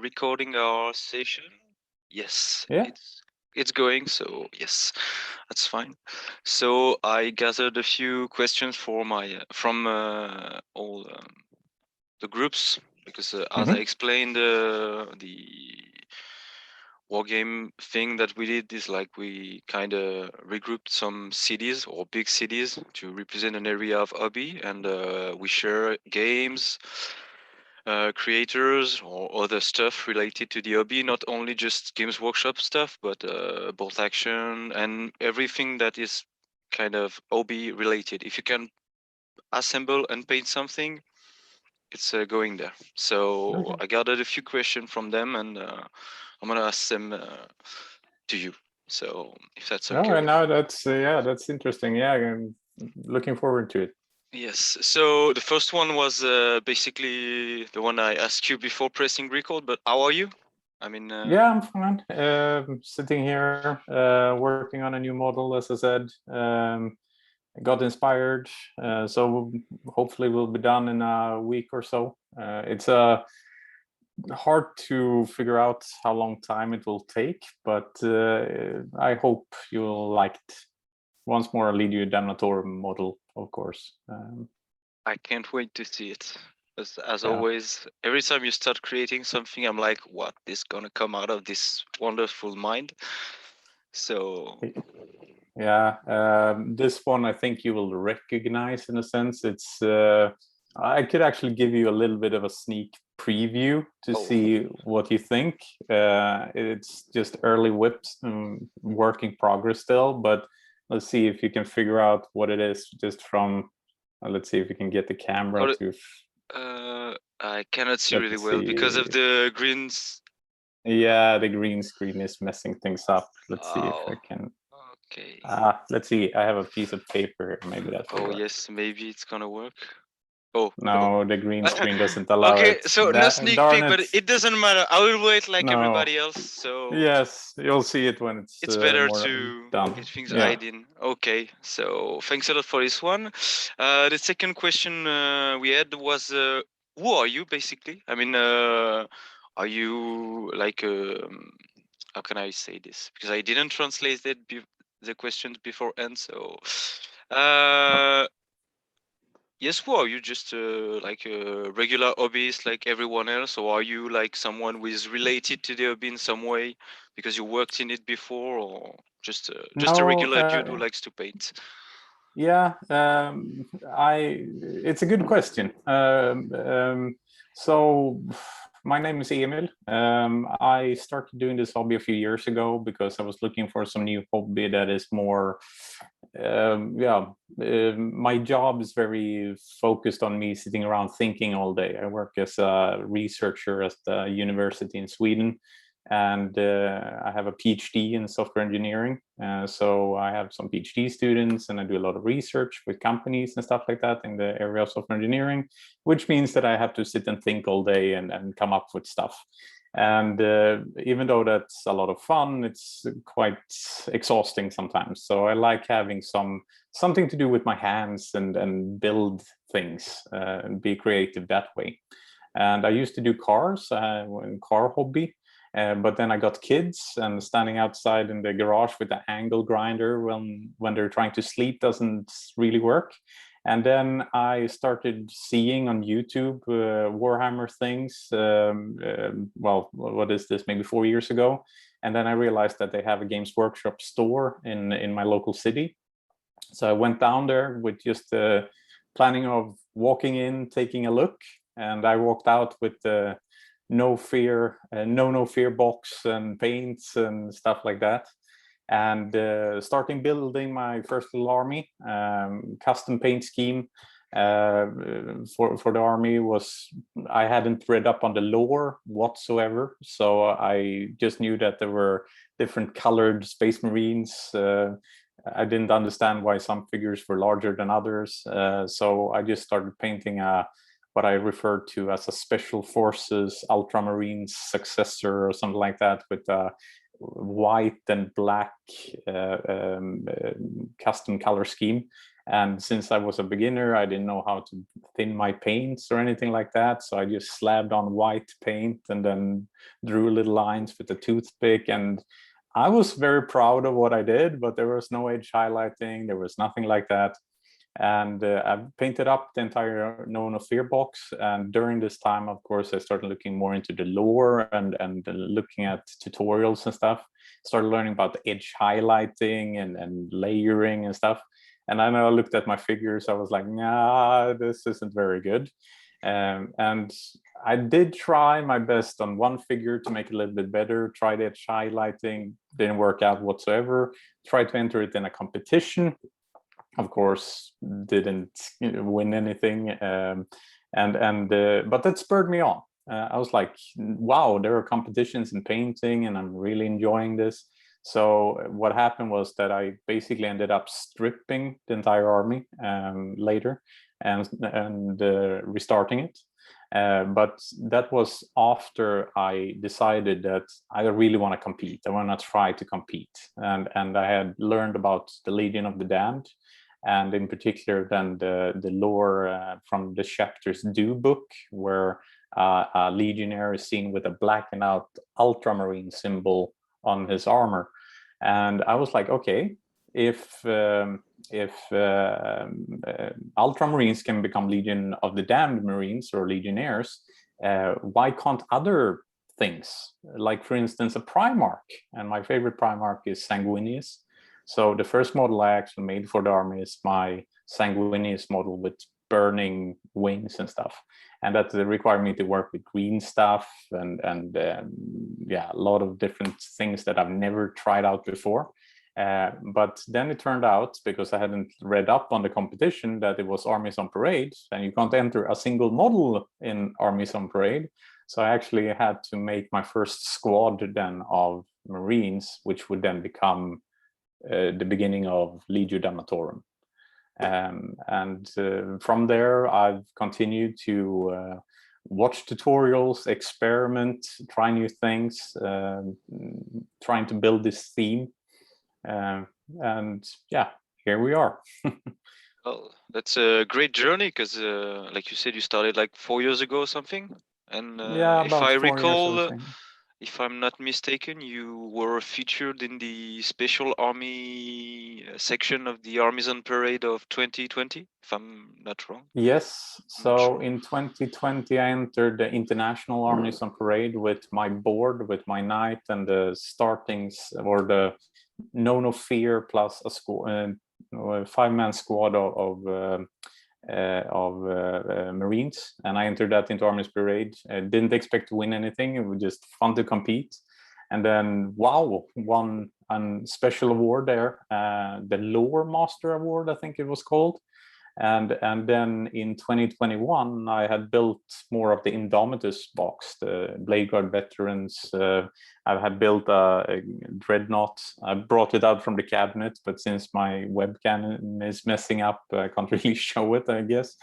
recording our session? Yes, Yeah. it's going, so yes, that's fine. So I gathered a few questions for my from all the groups, because as I explained, the wargame thing that we did is like we kind of regrouped some cities or big cities to represent an area of hobby, and we share games, creators, or other stuff related to the hobby, not only just Games Workshop stuff, but both action and everything that is kind of hobby related. If you can assemble and paint something, it's going there. So Okay. I gathered a few questions from them, and I'm gonna ask them to you. So if that's okay. Oh, and now that's that's interesting. Yeah, I'm looking forward to it. Yes. So the first one was basically the one I asked you before pressing record. But how are you? I mean. Yeah, I'm fine. Sitting here, working on a new model, as I said. Got inspired, so hopefully we'll be done in a week or so. It's hard to figure out how long time it will take, but I hope you'll like it. Once more, a Legio Damnatorum model, of course. I can't wait to see it. As always, every time you start creating something, I'm like, what is gonna come out of this wonderful mind? So yeah, this one I think you will recognize in a sense. It's I could actually give you a little bit of a sneak preview to see what you think. It's just early whips, work in progress still, but let's see if you can figure out what it is just from. Let's see if we can get the camera to. I cannot see really well because of the greens. Yeah, the green screen is messing things up. Let's see if I can. Okay. Let's see. I have a piece of paper here. Maybe that will work. Yes, maybe it's gonna work. Oh no, the green screen doesn't allow okay, it. so no sneak peek, but it doesn't matter. I will wait like everybody else. So yes, you'll see it when it's better more to done. get things hiding. Okay, so thanks a lot for this one. The second question we had was, who are you basically? I mean, are you like how can I say this? Because I didn't translate it the questions beforehand. So, yes, who are you? Just like a regular hobbyist like everyone else, or are you like someone who is related to the hobby in some way because you worked in it before, or just a regular dude who likes to paint? Yeah, it's a good question. So my name is Emil. I started doing this hobby a few years ago because I was looking for some new hobby that is more, my job is very focused on me sitting around thinking all day. I work as a researcher at the university in Sweden, and I have a PhD in software engineering. So I have some PhD students, and I do a lot of research with companies and stuff like that in the area of software engineering, which means that I have to sit and think all day and come up with stuff. And even though that's a lot of fun, it's quite exhausting sometimes. So I like having something to do with my hands and build things and be creative that way. And I used to do cars, car hobby. But then I got kids, and standing outside in the garage with the angle grinder when they're trying to sleep doesn't really work. And then I started seeing on YouTube Warhammer things. Well, what is this? Maybe 4 years ago. And then I realized that they have a Games Workshop store in my local city. So I went down there with just planning of walking in, taking a look, and I walked out with the no fear box and paints and stuff like that, and starting building my first little army. Custom paint scheme for the army was, I hadn't read up on the lore whatsoever, so I just knew that there were different colored Space Marines. I didn't understand why some figures were larger than others, so I just started painting what I referred to as a Special Forces Ultramarines successor or something like that, with a white and black custom color scheme. And since I was a beginner, I didn't know how to thin my paints or anything like that. So I just slabbed on white paint and then drew little lines with a toothpick. And I was very proud of what I did, but there was no edge highlighting. There was nothing like that. And I painted up the entire No Fear box. And during this time, of course, I started looking more into the lore and looking at tutorials and stuff. Started learning about the edge highlighting and layering and stuff. And then I looked at my figures. I was like, nah, this isn't very good. And I did try my best on one figure to make it a little bit better. Tried edge highlighting, didn't work out whatsoever. Tried to enter it in a competition. Of course, didn't win anything. But that spurred me on. I was like, wow, there are competitions in painting and I'm really enjoying this. So what happened was that I basically ended up stripping the entire army later and restarting it. But that was after I decided that I really want to compete. I want to try to compete. And I had learned about the Legion of the Damned, and in particular then the lore from the chapters Do book, where a legionnaire is seen with a blackened out ultramarine symbol on his armor. And I was like, okay, if ultramarines can become Legion of the Damned Marines or legionnaires, why can't other things, like for instance a Primarch? And my favorite Primarch is Sanguinius. So the first model I actually made for the army is my Sanguinius model with burning wings and stuff, and that required me to work with green stuff and yeah, a lot of different things that I've never tried out before. But then it turned out, because I hadn't read up on the competition, that it was Armies on Parade, and you can't enter a single model in Armies on Parade. So I actually had to make my first squad then of Marines, which would then become the beginning of Legio Damnatorum. From there, I've continued to watch tutorials, experiment, try new things, trying to build this theme. And yeah, here we are. Well, that's a great journey, because like you said, you started like 4 years ago or something. And yeah, if I recall, years, if I'm not mistaken, you were featured in the Special Army section of the Armies on Parade of 2020, if I'm not wrong. Yes, so sure. in 2020 I entered the International Armies on Parade with my board, with my knight, and the startings, or the No Fear plus a squad, 5-man squad of Marines, and I entered that into Armies Parade. Didn't expect to win anything. It was just fun to compete. And then, wow, won a special award there, the Lore Master Award, I think it was called. And then in 2021, I had built more of the Indomitus box, the Blade Guard veterans. I had built a Dreadnought. I brought it out from the cabinet, but since my webcam is messing up, I can't really show it, I guess.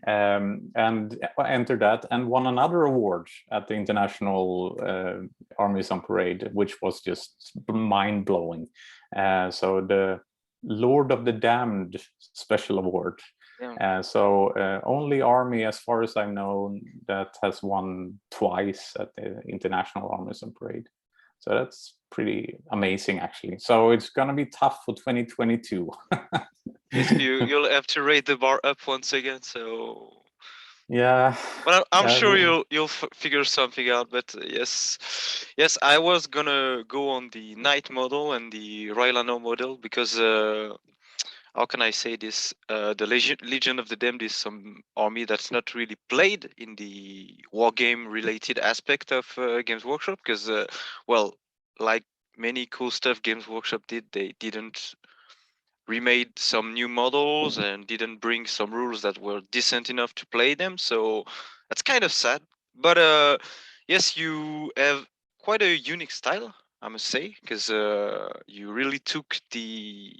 And I entered that and won another award at the International Armies on Parade, which was just mind-blowing. So the Lord of the Damned Special Award. Yeah. Only army, as far as I know, that has won twice at the International Armies on Parade. So that's pretty amazing, actually. So it's gonna be tough for 2022. You'll have to rate the bar up once again. So yeah, well, I'm sure you'll figure something out. But yes, I was gonna go on the Knight model and the Railano model, because how can I say this? The Legion of the Damned is some army that's not really played in the wargame related aspect of Games Workshop, because well, like many cool stuff Games Workshop did, they didn't remade some new models and didn't bring some rules that were decent enough to play them. So that's kind of sad. But yes, you have quite a unique style, I must say, because you really took the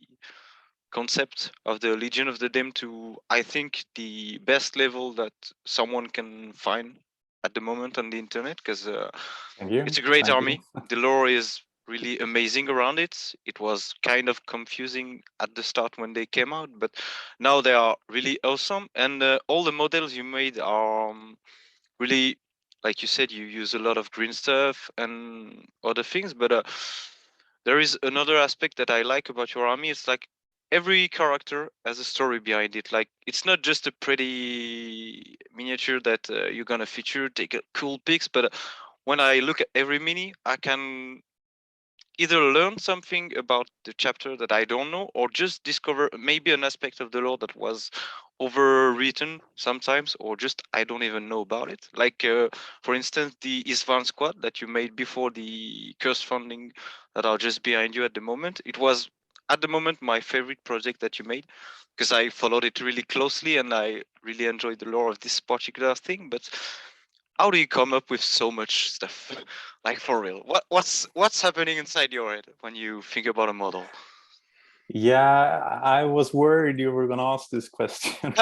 concept of the Legion of the Damned to, I think, the best level that someone can find at the moment on the internet, because it's a great army. The lore is really amazing around it. It was kind of confusing at the start when they came out, but now they are really awesome. And all the models you made are really, like you said, you use a lot of green stuff and other things. But there is another aspect that I like about your army. It's like every character has a story behind it. Like it's not just a pretty miniature that you're gonna feature, take a cool pics, but when I look at every mini, I can either learn something about the chapter that I don't know, or just discover maybe an aspect of the lore that was overwritten sometimes, or just I don't even know about it. Like, for instance, the Isvan squad that you made before the curse funding that are just behind you at the moment. It was at the moment my favorite project that you made because I followed it really closely and I really enjoyed the lore of this particular thing. But how do you come up with so much stuff? Like for real, what's happening inside your head when you think about a model? Yeah, I was worried you were going to ask this question.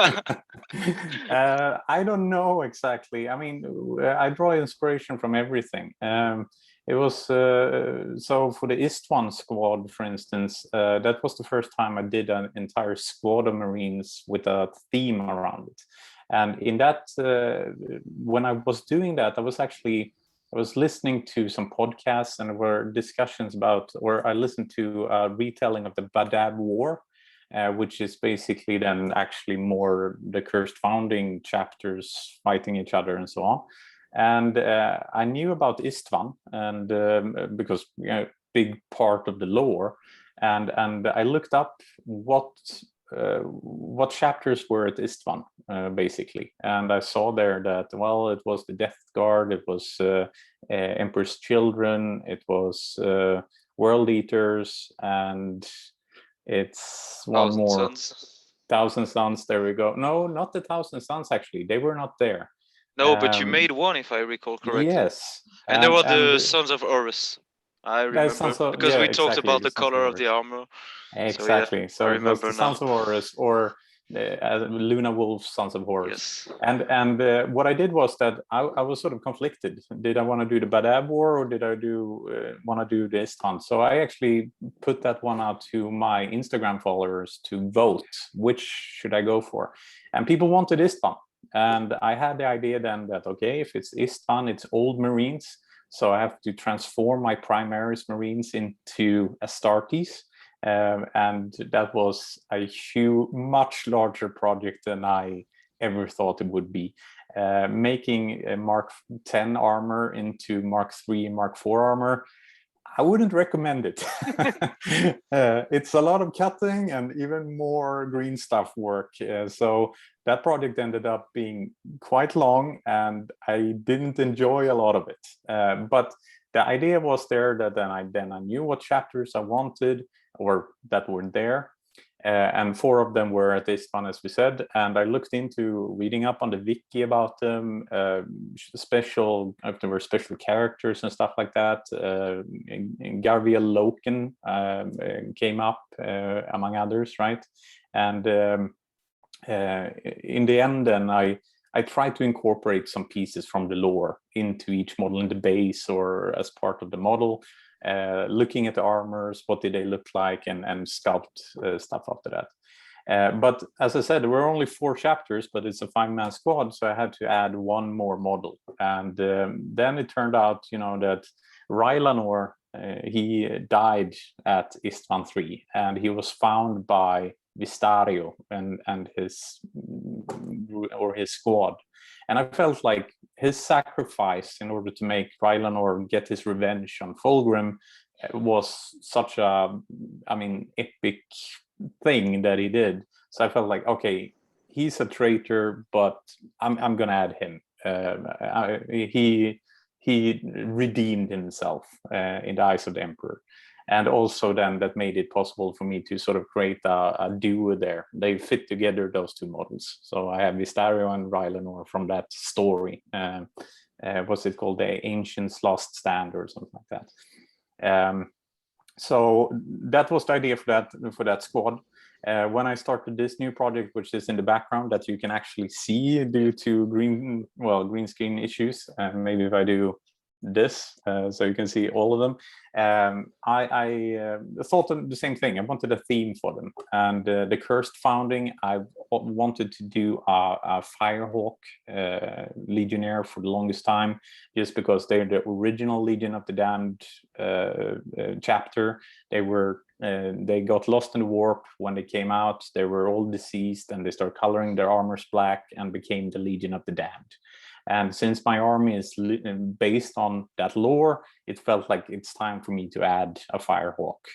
I don't know exactly. I mean, I draw inspiration from everything. It was so for the Istvan squad, for instance, that was the first time I did an entire squad of Marines with a theme around it. And in that, when I was doing that, I was listening to some podcasts and there were discussions about, or I listened to a retelling of the Badab War, which is basically then actually more the cursed founding chapters fighting each other and so on. And I knew about Istvan, and because big part of the lore, and I looked up what chapters were at Istvan, basically, and I saw there that, well, it was the Death Guard, it was Emperor's Children, it was World Eaters, and it's one Thousand more. Sons. Thousand Sons, there we go. No, not the Thousand Sons, actually. They were not there. No, but you made one, if I recall correctly. Yes, And there were the and Sons of Horus. I that remember sounds so, because yeah, we talked exactly, about the the Sons of color of Horus. the armor. So yeah, Exactly. I So it was remember the now. Sons of Horus, or Luna Wolf's Sons of Horus. Yes. And what I did was that I was sort of conflicted. Did I want to do the Badab War, or did I want to do the Istvan? So I actually put that one out to my Instagram followers to vote. Which should I go for? And people wanted Istvan. And I had the idea then that, okay, if it's Istvan, it's old Marines. So I have to transform my Primaris Marines into Astartes. And that was a much larger project than I ever thought it would be. Making a Mark 10 armor into Mark 3 and Mark 4 armor, I wouldn't recommend it. It's a lot of cutting and even more green stuff work. So that project ended up being quite long and I didn't enjoy a lot of it. But the idea was there that then I knew what chapters I wanted or that weren't there. And 4 of them were at Istvan, as we said, and I looked into reading up on the wiki about them, if there were special characters and stuff like that. Garviel Loken came up, among others, right? And in the end, then I tried to incorporate some pieces from the lore into each model in the base or as part of the model. Looking at the armors, what did they look like, and sculpt stuff after that. But as I said, there were only 4 chapters, but it's a 5-man squad, so I had to add 1 more model. And then it turned out, that Rylanor, he died at Istvan 3, and he was found by Vistario and his squad. And I felt like his sacrifice in order to make Rylanor get his revenge on Fulgrim was such a, epic thing that he did. So I felt like, okay, he's a traitor, but I'm gonna add him. He redeemed himself in the eyes of the Emperor. And also then that made it possible for me to sort of create a duo there. They fit together, those 2 models. So I have Vistario and Rylanor from that story. What's it called? The Ancients' Last Stand or something like that. So that was the idea for that squad. When I started this new project, which is in the background that you can actually see due to green screen issues, maybe if I do this, so you can see all of them. I thought of the same thing. I wanted a theme for them, and the Cursed Founding, I wanted to do a Firehawk Legionnaire for the longest time, just because they're the original Legion of the Damned chapter. They got lost in the warp when they came out. They were all deceased, and they started coloring their armors black and became the Legion of the Damned. And since my army is based on that lore, it felt like it's time for me to add a Firehawk.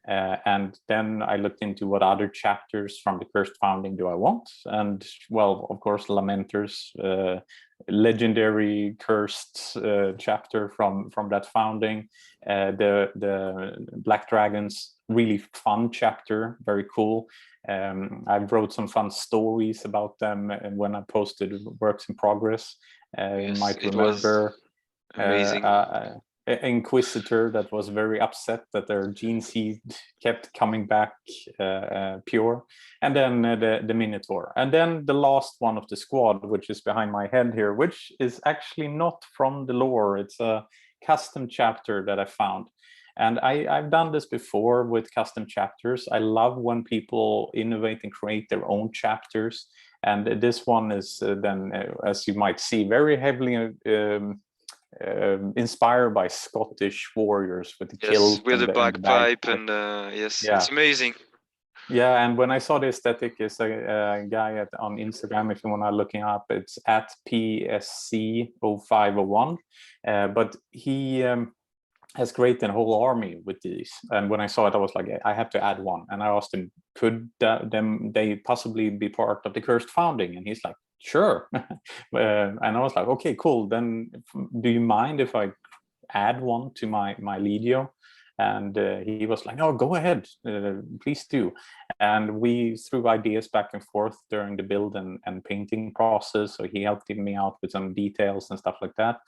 And then I looked into what other chapters from the Cursed Founding do I want. And well, of course, Lamenters, legendary cursed chapter from that founding. The Black Dragons, really fun chapter, very cool. I wrote some fun stories about them, and when I posted works in progress, you might remember amazing. Inquisitor that was very upset that their gene seed kept coming back pure, and then the Minotaur, and then the last one of the squad, which is behind my head here, which is actually not from the lore. It's a custom chapter that I found. And I've done this before with custom chapters. I love when people innovate and create their own chapters. And this one is then, as you might see, very heavily inspired by Scottish warriors with the kilt, with the bagpipe, and yes, yeah. It's amazing. Yeah, and when I saw the aesthetic, is a guy on Instagram, if you want to look him up, it's at PSC0501, but he has created a whole army with these. And when I saw it, I was like, I have to add one. And I asked him, could they possibly be part of the Cursed Founding? And he's like, sure. And I was like, okay, cool. Then do you mind if I add one to my Legio? And he was like, no, go ahead, please do. And we threw ideas back and forth during the build and painting process. So he helped me out with some details and stuff like that.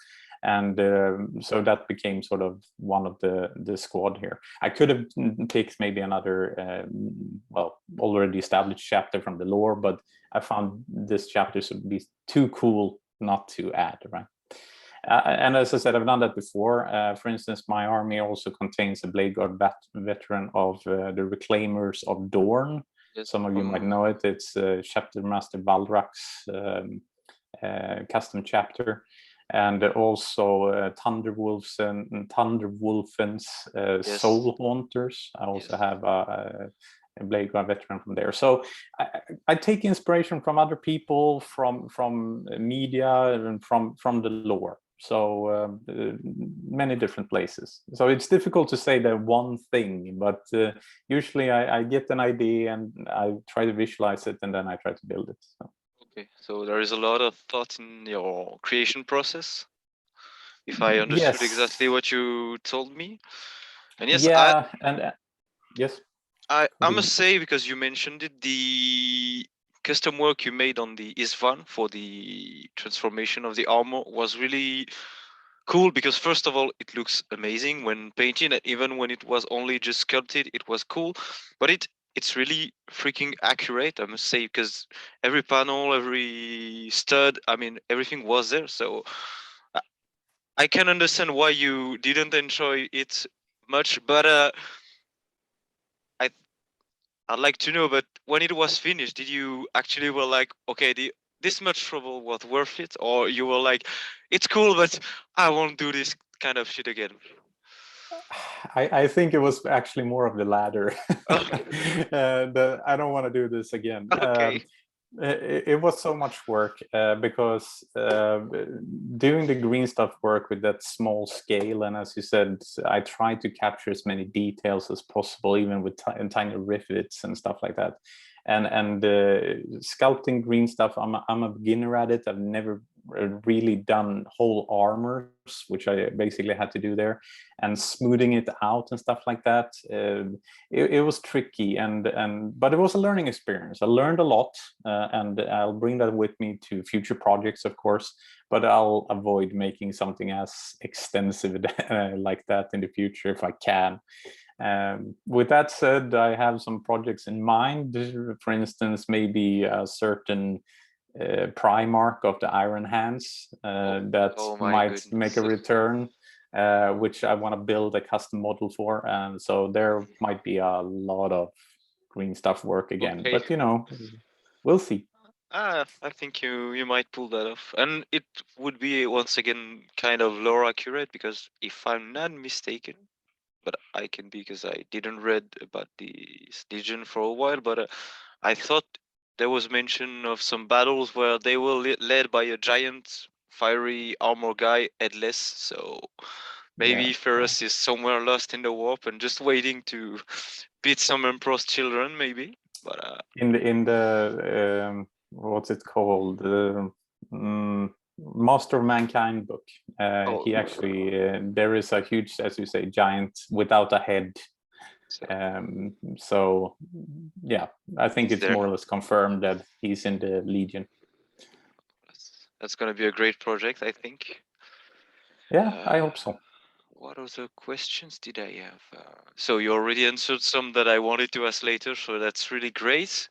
And so that became sort of one of the squad here. I could have picked maybe another, well, already established chapter from the lore, but I found this chapter should be too cool not to add, right? And as I said, I've done that before. For instance, my army also contains a Blade Guard veteran of the Reclaimers of Dorn. Yes. Some of you might know it. It's Chapter Master Baldrax's custom chapter. And also Thunderwolves and Thunderwolfen's yes. Soul Haunters. I also have a Blade Guard veteran from there. So I take inspiration from other people, from media, and from the lore. So many different places. So it's difficult to say that one thing, but usually I get an idea and I try to visualize it, and then I try to build it. So. Okay, so there is a lot of thought in your creation process, if I understood yes. exactly what you told me. And yes, yes, I must say, because you mentioned it, the custom work you made on the Isvan for the transformation of the armor was really cool, because first of all, it looks amazing when painted, and even when it was only just sculpted, it was cool. But it's really freaking accurate, I must say, because every panel, every stud, I mean, everything was there. So I can understand why you didn't enjoy it much, but I'd like to know, but when it was finished, did you actually were like, okay, this much trouble was worth it? Or you were like, it's cool, but I won't do this kind of shit again? I think it was actually more of the latter. I don't want to do this again. Okay. It was so much work because doing the green stuff work with that small scale, and as you said, I tried to capture as many details as possible, even with tiny rivets and stuff like that. And sculpting green stuff, I'm a beginner at it. I've never really done whole armors, which I basically had to do there, and smoothing it out and stuff like that. It was tricky, but it was a learning experience. I learned a lot, and I'll bring that with me to future projects, of course, but I'll avoid making something as extensive like that in the future if I can. With that said, I have some projects in mind. For instance, maybe a certain Primarch of the Iron Hands that might make a return. which I want to build a custom model for. And so there might be a lot of green stuff work again, Okay. but you know, we'll see. I think you might pull that off, and it would be once again kind of lore accurate, because if I'm not mistaken, but I can be, because I didn't read about the Legion for a while, but I thought there was mention of some battles where they were led by a giant fiery armor guy, headless. So maybe Yeah. Ferrus is somewhere lost in the warp and just waiting to beat some Emperor's children, maybe. But in the what's it called, the Master of Mankind book, oh, he actually there is a huge, as you say, giant without a head. So yeah, I think it's more or less confirmed that he's in the Legion. That's gonna be a great project, I think. Yeah, I hope so. What other questions did I have? So you already answered some that I wanted to ask later, so that's really great.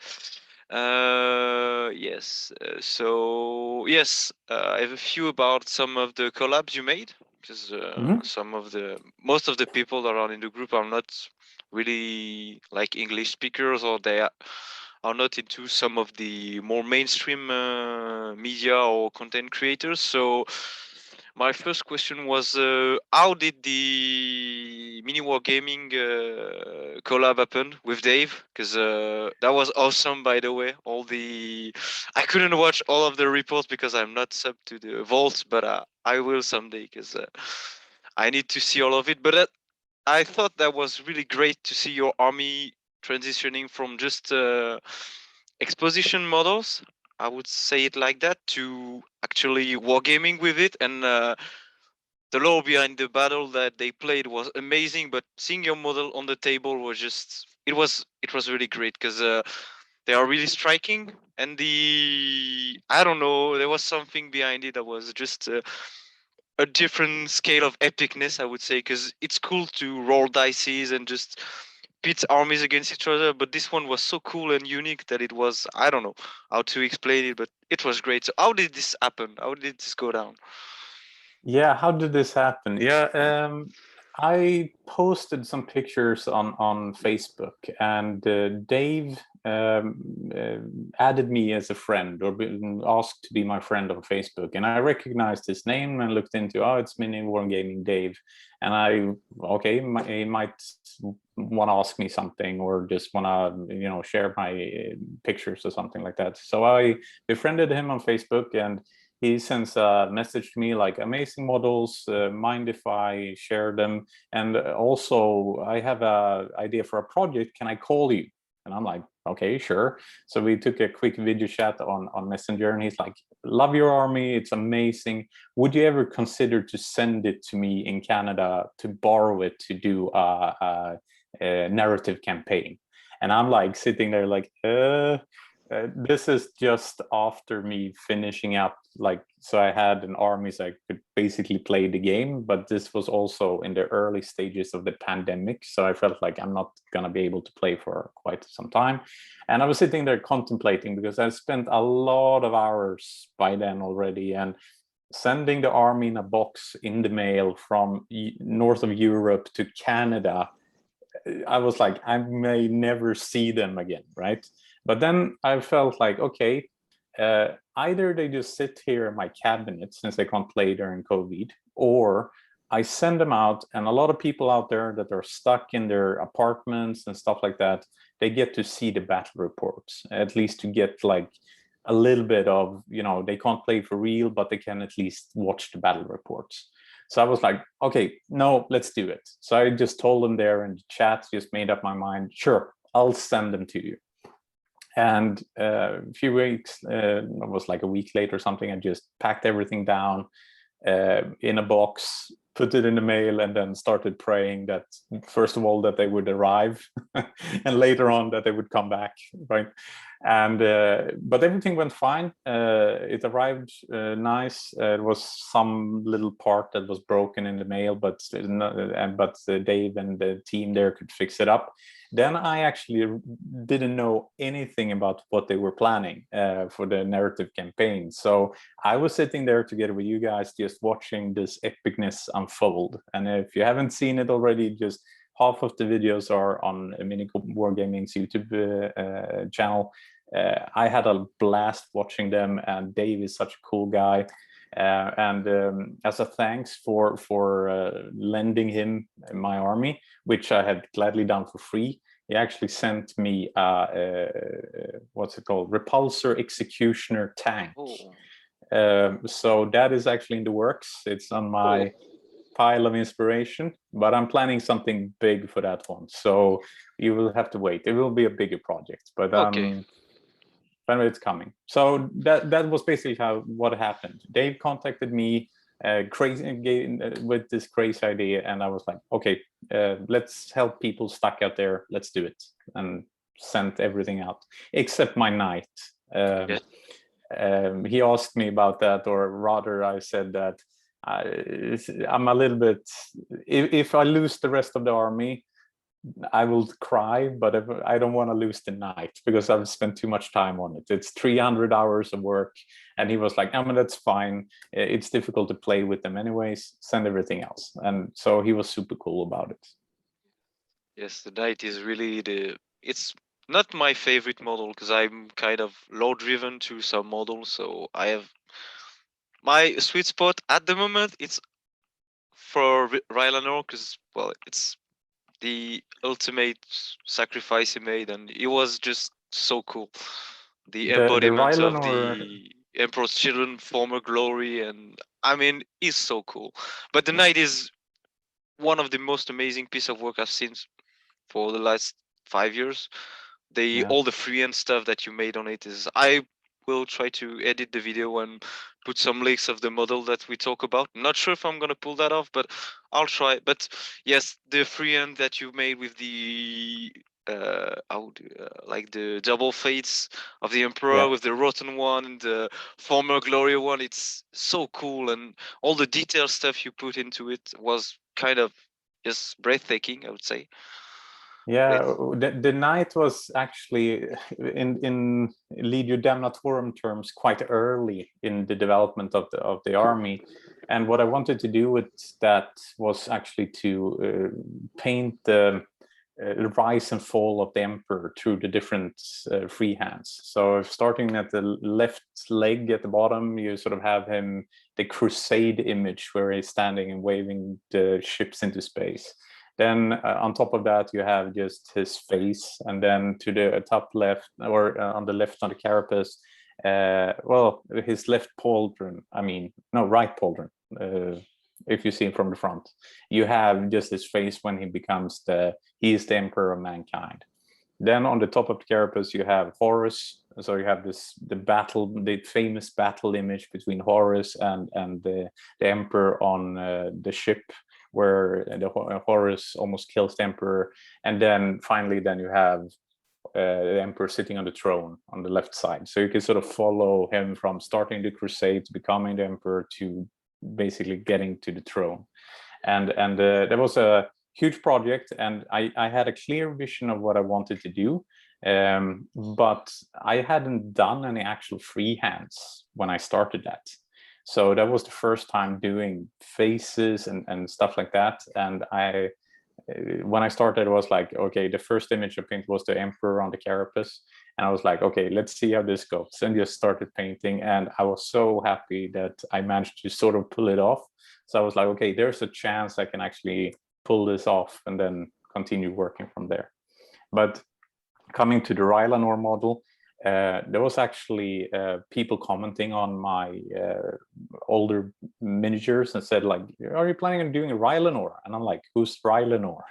Yes. So yes, I have a few about some of the collabs you made, because most of the people that are in the group are not really like English speakers, or they are not into some of the more mainstream media or content creators. So my first question was, how did the mini wargaming collab happen with Dave? Because that was awesome, by the way. I couldn't watch all of the reports because I'm not sub to the vault, but I will someday, because I need to see all of it. But I thought that was really great to see your army transitioning from just exposition models, I would say it like that, to actually wargaming with it. And the lore behind the battle that they played was amazing, but seeing your model on the table was just, it was really great, because they are really striking, and I don't know, there was something behind it that was just a different scale of epicness, I would say, because it's cool to roll dices and just pit armies against each other, but this one was so cool and unique that it was, I don't know how to explain it, but it was great. So how did this happen? How did this go down? Yeah, how did this happen? Yeah, I posted some pictures on Facebook, and Dave added me as a friend, or asked to be my friend on Facebook, and I recognized his name and looked into, oh, it's Mini Wargaming Dave, and he might want to ask me something, or just want to share my pictures or something like that. So I befriended him on Facebook, and he sends a message to me like, amazing models, mind if I share them? And also, I have an idea for a project, can I call you? And I'm like, okay, sure. So we took a quick video chat on Messenger, and he's like, love your army, it's amazing. Would you ever consider to send it to me in Canada to borrow it to do a narrative campaign? And I'm like sitting there like, this is just after me finishing up, so I had an army so I could basically play the game, but this was also in the early stages of the pandemic, so I felt like I'm not gonna be able to play for quite some time. And I was sitting there contemplating, because I spent a lot of hours by then already, and sending the army in a box in the mail from north of Europe to Canada, I was like, I may never see them again, right? But then I felt like, okay, either they just sit here in my cabinet since they can't play during COVID, or I send them out, and a lot of people out there that are stuck in their apartments and stuff like that, they get to see the battle reports, at least to get like a little bit of, they can't play for real, but they can at least watch the battle reports. So I was like, okay, no, let's do it. So I just told them there in the chat, just made up my mind, sure, I'll send them to you. And a few weeks, it was like a week later or something, I just packed everything down in a box, put it in the mail, and then started praying that, first of all, that they would arrive, and later on that they would come back, right? And but everything went fine. It arrived nice. It was some little part that was broken in the mail, but Dave and the team there could fix it up. Then I actually didn't know anything about what they were planning for the narrative campaign. So I was sitting there together with you guys, just watching this epicness unfold. And if you haven't seen it already, just half of the videos are on Mini Wargaming's YouTube channel. I had a blast watching them, and Dave is such a cool guy. And as a thanks for lending him my army, which I had gladly done for free, he actually sent me what's it called, repulsor executioner tank. So that is actually in the works. It's on my pile of inspiration, but I'm planning something big for that one, so you will have to wait. It will be a bigger project, but anyway, it's coming. So that was basically what happened. Dave contacted me with this crazy idea, and I was like, okay, let's help people stuck out there. Let's do it, and sent everything out except my knight. He asked me about that, or rather, I said that I'm a little bit. If I lose the rest of the army, I will cry, but I don't want to lose the knight because I've spent too much time on it. It's 300 hours of work. And he was like, I mean, that's fine. It's difficult to play with them anyways. Send everything else. And so he was super cool about it. Yes, the knight is really it's not my favorite model because I'm kind of lore driven to some models. So I have my sweet spot at the moment. It's for Rylanor because, well, it's the ultimate sacrifice he made, and it was just so cool. The embodiment of the Emperor's Children, former glory, and I mean, it's so cool. But the knight is one of the most amazing piece of work I've seen for the last 5 years. All the freehand stuff that you made on it is. I will try to edit the video and put some links of the model that we talk about. I'm not sure if I'm gonna pull that off, but I'll try. But yes, the freehand that you made with the like the double fates of the Emperor with the rotten one and the former glory one, it's so cool, and all the detail stuff you put into it was kind of just breathtaking, I would say. Yeah, the knight was actually in Legio Damnatorum terms quite early in the development of the army, and what I wanted to do with that was actually to paint the rise and fall of the emperor through the different freehands. So starting at the left leg at the bottom, you sort of have him, the crusade image where he's standing and waving the ships into space. Then on top of that, you have just his face, and then to the top left, or on the left on the carapace, well, his left pauldron, right pauldron, if you see him from the front, you have just his face when he is the emperor of mankind. Then on the top of the carapace, you have Horus. So you have the famous battle image between Horus and the emperor on the ship, where the Horus almost kills the emperor. And then finally, you have the emperor sitting on the throne on the left side. So you can sort of follow him from starting the crusade to becoming the emperor to basically getting to the throne. And there was a huge project, and I had a clear vision of what I wanted to do. But I hadn't done any actual freehands when I started that. So that was the first time doing faces and stuff like that. And when I started, it was like, okay, the first image I painted was the emperor on the carapace. And I was like, okay, let's see how this goes. And just started painting. And I was so happy that I managed to sort of pull it off. So I was like, okay, there's a chance I can actually pull this off and then continue working from there. But coming to the Rylanor model, there was actually people commenting on my older miniatures and said, like, are you planning on doing a Rylanor? And I'm like, who's Rylanor?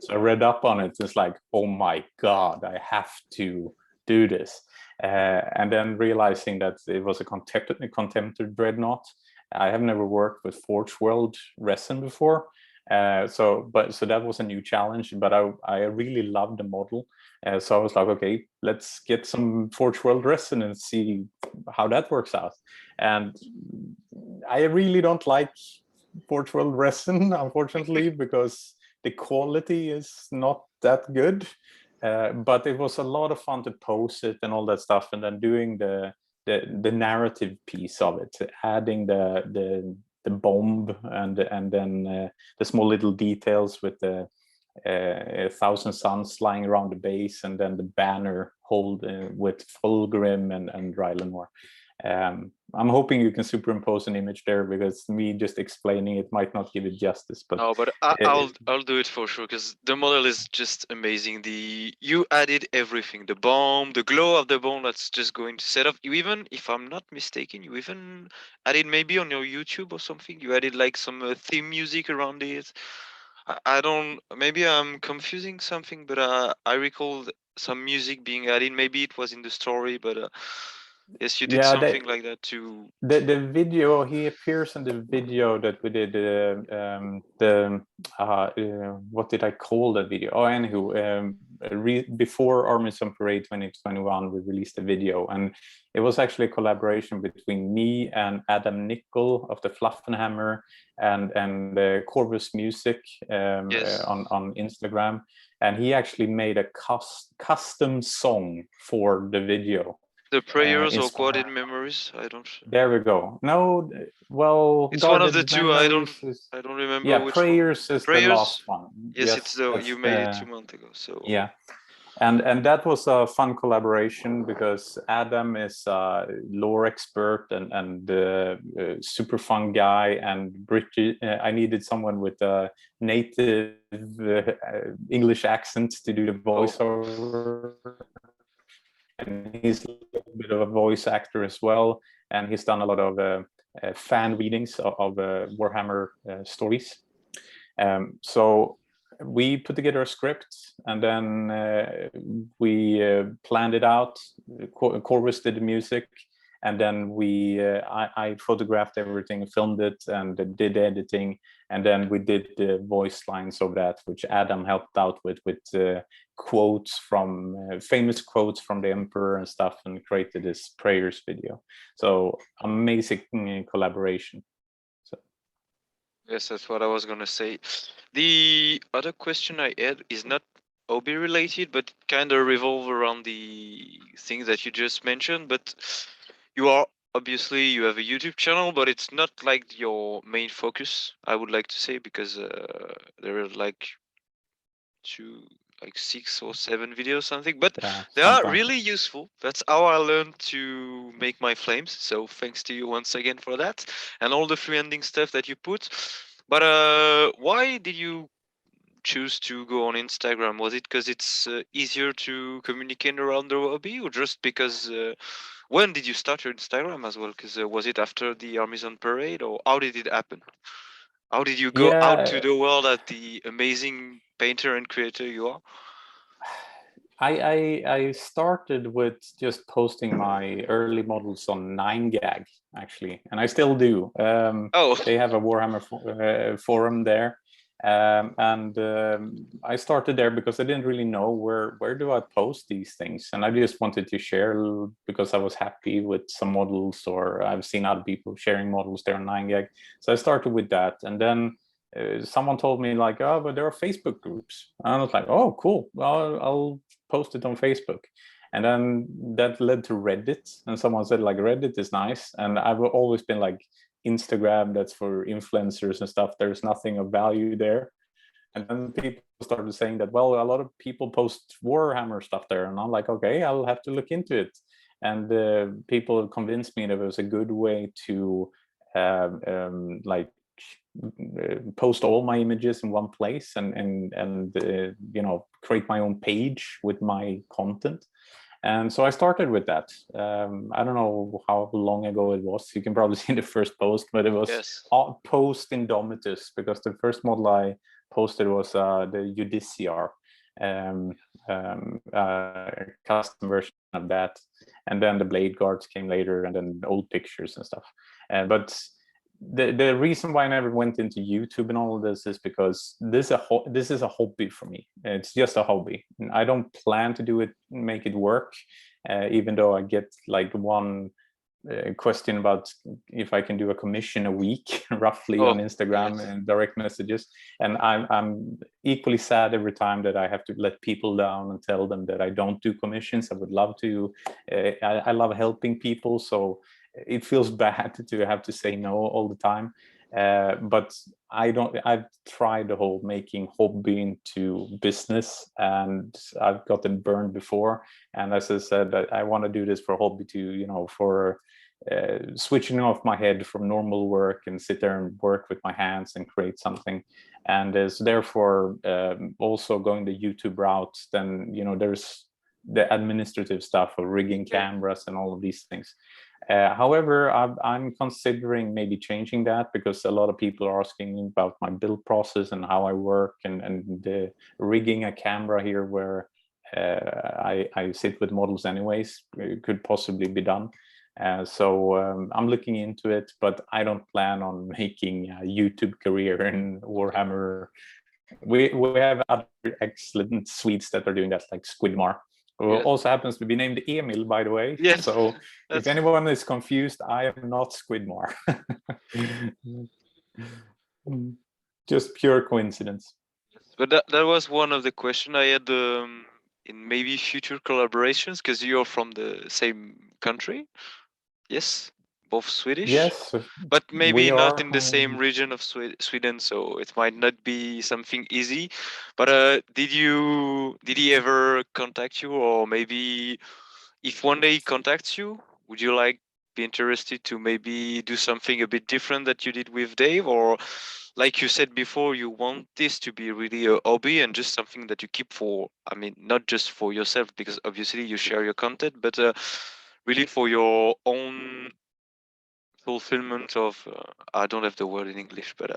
So I read up on it. It's like, oh my God, I have to do this. And then realizing that it was a contempted dreadnought. I have never worked with Forge World resin before. So that was a new challenge, but I really loved the model. So I was like, okay, let's get some Forge World resin and see how that works out. And I really don't like Forge World resin, unfortunately, because the quality is not that good. but it was a lot of fun to post it and all that stuff, and then doing the narrative piece of it, adding the bomb and then the small little details with the 1,000 suns flying around the base, and then the banner hold with Fulgrim and Rylanor. I'm hoping you can superimpose an image there, because me just explaining it might not give it justice. But no, but I'll do it for sure, because the model is just amazing. You added everything, the bomb, the glow of the bomb that's just going to set up. You even, if I'm not mistaken, you even added, maybe on your YouTube or something, you added like some theme music around it. I don't, maybe I'm confusing something, but I recall some music being added. Maybe it was in the story, but yes, you did something like that too. The video, he appears in the video that we did. What did I call that video? Oh, anywho, before Armies on Parade 2021, we released a video, and it was actually a collaboration between me and Adam Nickel of the Fluffenhammer and Corvus Music Yes. on Instagram, and he actually made a custom song for the video. The prayers or guarded memories? I don't. There we go. No, well, it's one of the two. I don't remember. Yeah, which prayers one. Is the last one. Yes, it's the you made it 2 months ago. So yeah, and that was a fun collaboration, because Adam is a lore expert and super fun guy, and British. I needed someone with a native English accent to do the voiceover. And he's a little bit of a voice actor as well, and he's done a lot of fan readings of Warhammer stories. So we put together a script, and then we planned it out. Corvus did the music, and then I photographed everything, filmed it, and did editing, and then we did the voice lines of that, which Adam helped out with quotes from famous quotes from the Emperor and stuff, and created this prayers video. So amazing collaboration. So yes, that's what I was gonna say. The other question I had is not hobby related, but kind of revolve around the things that you just mentioned. But you are obviously, you have a YouTube channel, but it's not like your main focus, I would like to say, because there are like 6 or 7 videos, something, but they are really useful. That's how I learned to make my flames. So thanks to you once again for that, and all the free ending stuff that you put. But why did you choose to go on Instagram? Was it because it's easier to communicate around the hobby, or just because when did you start your Instagram as well? Because was it after the Armies on Parade, or how did it happen? How did you go out to the world as the amazing painter and creator you are? I started with just posting my early models on 9gag, actually, and I still do. They have a Warhammer forum there, and I started there because I didn't really know where do I post these things, and I just wanted to share because I was happy with some models, or I've seen other people sharing models there on 9gag. So I started with that, and then someone told me like, oh, but there are Facebook groups. And I was like, oh, cool. Well, I'll post it on Facebook. And then that led to Reddit. And someone said like, Reddit is nice. And I've always been like, Instagram, that's for influencers and stuff. There's nothing of value there. And then people started saying that, well, a lot of people post Warhammer stuff there. And I'm like, okay, I'll have to look into it. And people convinced me that it was a good way to like post all my images in one place and you know, create my own page with my content. And so I started with that. I don't know how long ago it was. You can probably see the first post, but it was post Indomitus, because the first model I posted was the Judiciar, custom version of that. And then the Blade Guards came later, and then old pictures and stuff. But the reason why I never went into YouTube and all of this is because this is a hobby for me. It's just a hobby. I don't plan to do it, make it work, even though I get like one question about if I can do a commission a week, roughly, on Instagram and direct messages. And I'm equally sad every time that I have to let people down and tell them that I don't do commissions. I would love to. I love helping people, so it feels bad to have to say no all the time. But I've tried the whole making hobby into business, and I've gotten burned before. And as I said, I want to do this for hobby too, you know, for switching off my head from normal work and sit there and work with my hands and create something. And is therefore also going the YouTube route. Then, you know, there's the administrative stuff of rigging cameras and all of these things. However, I'm considering maybe changing that, because a lot of people are asking about my build process and how I work, and rigging a camera here where I sit with models anyways, it could possibly be done. So I'm looking into it, but I don't plan on making a YouTube career in Warhammer. We have other excellent Swedes that are doing that, like Squidmar. Who also happens to be named Emil, by the way. Yes. So if anyone is confused, I am not Squidmar. Just pure coincidence. But that was one of the questions I had in maybe future collaborations, because you're from the same country. Yes, both Swedish. Yes, but maybe not in the same region of Sweden, so it might not be something easy. But did he ever contact you, or maybe if one day he contacts you, would you like be interested to maybe do something a bit different that you did with Dave, or like you said before, you want this to be really a hobby and just something that you keep for, I mean, not just for yourself, because obviously you share your content, but really for your own fulfillment of I don't have the word in English, but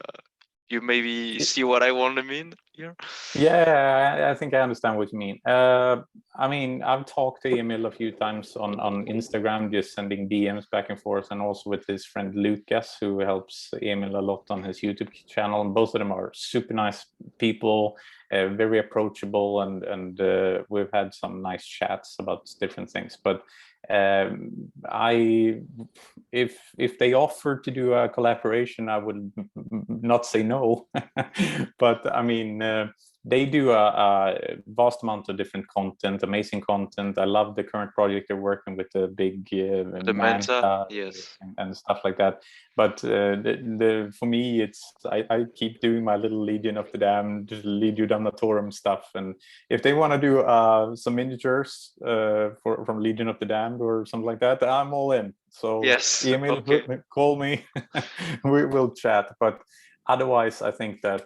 you maybe see what I want to mean here. Yeah, I think I understand what you mean. I mean, I've talked to Emil a few times on Instagram, just sending DMs back and forth, and also with his friend Lucas, who helps Emil a lot on his YouTube channel. And both of them are super nice people, very approachable, and we've had some nice chats about different things. But if they offer to do a collaboration, I would not say no. But I mean, they do a vast amount of different content, amazing content. I love the current project they're working with, the big the Manta, yes, and stuff like that. But for me, it's I keep doing my little Legion of the Damned, Legio Damnatorum stuff. And if they want to do some miniatures from Legion of the Damned or something like that, I'm all in. So yes, Emil, okay. call me. We will chat. But otherwise, I think that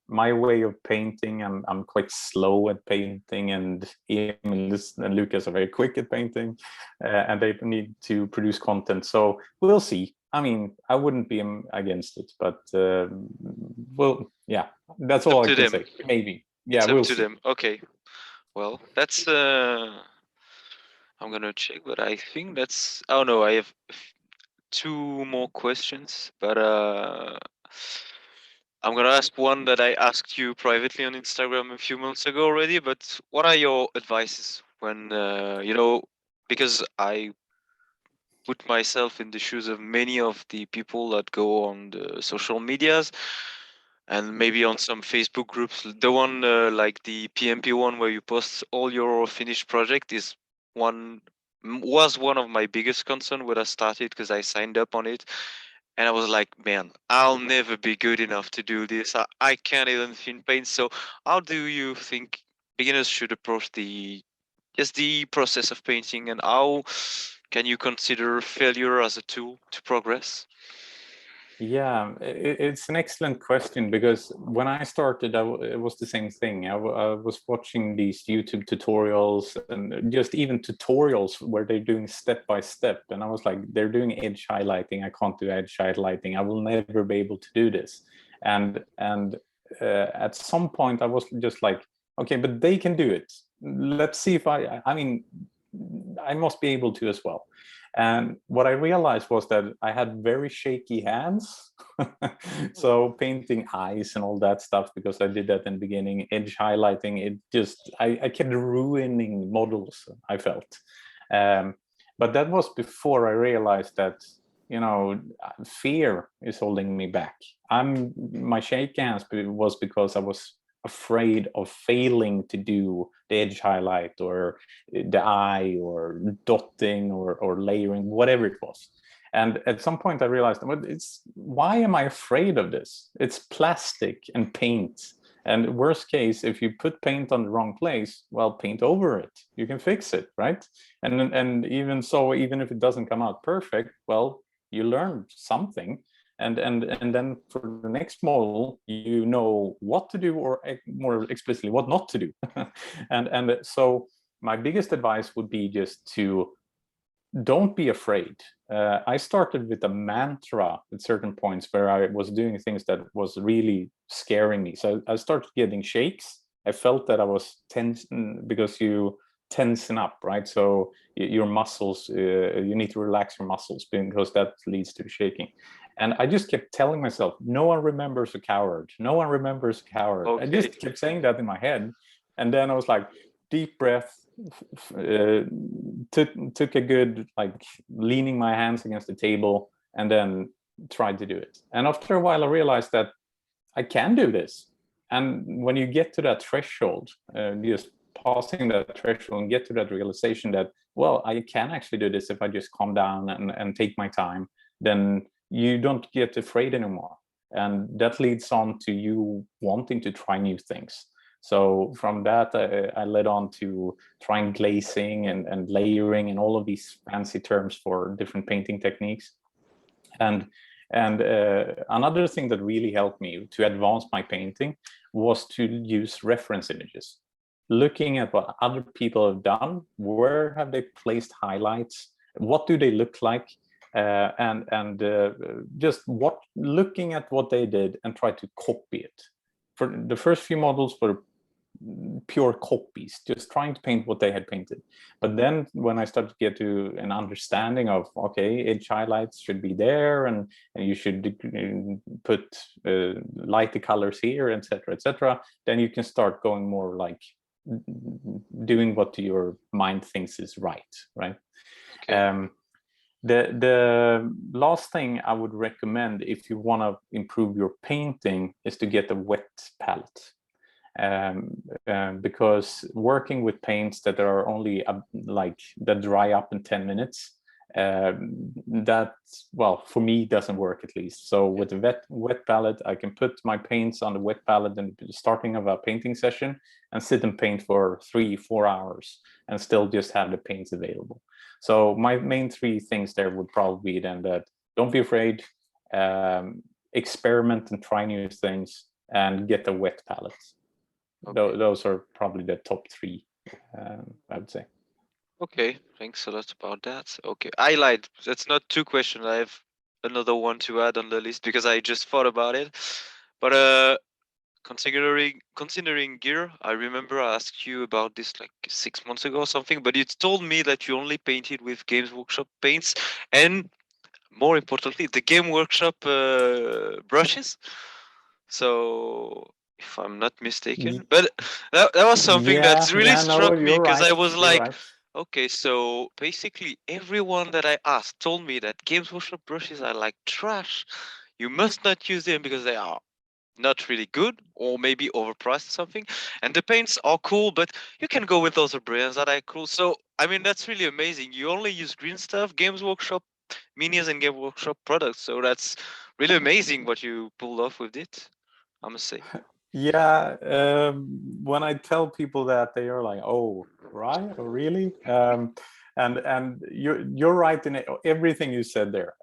my way of painting, I'm quite slow at painting, and Emil and Lucas are very quick at painting, and they need to produce content. So we'll see. I mean, I wouldn't be against it, but well, yeah, that's all I can say. Maybe, yeah, we'll see. Them. Okay, well, that's I'm gonna check, but I think that's. Oh no, I have 2 more questions, but I'm gonna ask one that I asked you privately on Instagram a few months ago already. But what are your advices when you know? Because I put myself in the shoes of many of the people that go on the social medias and maybe on some Facebook groups. The one like the PMP one where you post all your finished project was one of my biggest concern when I started, because I signed up on it and I was like, man, I'll never be good enough to do this. I can't even thin paint. So how do you think beginners should approach the process of painting, and how can you consider failure as a tool to progress? Yeah, it's an excellent question, because when I started, it was the same thing. I was watching these YouTube tutorials, and just even tutorials where they're doing step by step, and I was like, they're doing edge highlighting. I can't do edge highlighting. I will never be able to do this. And at some point, I was just like, okay, but they can do it. Let's see if I mean, I must be able to as well. And what I realized was that I had very shaky hands. So painting eyes and all that stuff, because I did that in the beginning, edge highlighting, it just, I kept ruining models, I felt. But that was before I realized that, you know, fear is holding me back. My shake hands was because I was afraid of failing to do the edge highlight or the eye or dotting or layering, whatever it was. And at some point I realized, well, why am I afraid of this? It's plastic and paint. And worst case, if you put paint on the wrong place, well, paint over it. You can fix it, right? And even so, even if it doesn't come out perfect, well, you learn something. And then for the next model, you know what to do, or more explicitly, what not to do. and so my biggest advice would be just to don't be afraid. I started with a mantra at certain points where I was doing things that was really scaring me. So I started getting shakes. I felt that I was tense because you tension up, right? So your muscles, you need to relax your muscles because that leads to shaking. And I just kept telling myself, no one remembers a coward. No one remembers a coward. Okay. I just kept saying that in my head. And then I was like, deep breath, took a good, like, leaning my hands against the table, and then tried to do it. And after a while, I realized that I can do this. And when you get to that threshold, just passing that threshold and get to that realization that, well, I can actually do this if I just calm down and take my time, then you don't get afraid anymore. And that leads on to you wanting to try new things. So from that, I led on to trying glazing and layering and all of these fancy terms for different painting techniques. And another thing that really helped me to advance my painting was to use reference images. Looking at what other people have done, where have they placed highlights, what do they look like, and just looking at what they did and try to copy it. For the first few models were pure copies, just trying to paint what they had painted. But then when I started to get to an understanding of, okay, edge highlights should be there, and you should put lighter colors here, etc., then you can start going more like doing what your mind thinks is right. Okay. The last thing I would recommend if you want to improve your painting is to get a wet palette. Because working with paints that are only that dry up in 10 minutes, that, well, for me doesn't work, at least. So with a wet palette, I can put my paints on the wet palette in the starting of a painting session and sit and paint for 3-4 hours and still just have the paints available. So my main 3 things there would probably be then that don't be afraid, experiment and try new things, and get a wet palette. Okay. Those are probably the top 3, I would say. Okay, thanks a lot about that. Okay, I lied. That's not 2 questions. I have another one to add on the list because I just thought about it. But considering gear, I remember I asked you about this like 6 months ago or something, but you told me that you only painted with Games Workshop paints and, more importantly, the Game Workshop brushes. So if I'm not mistaken, but that was something that really struck me, because I was like, okay, so basically everyone that I asked told me that Games Workshop brushes are like trash. You must not use them because they are not really good, or maybe overpriced or something. And the paints are cool, but you can go with other brands that are cool. So I mean, that's really amazing. You only use green stuff, Games Workshop minis and Game Workshop products. So that's really amazing what you pulled off with it, I must say. Yeah, when I tell people that, they are like, "Oh, right? Oh, really?" And you're right in everything you said there.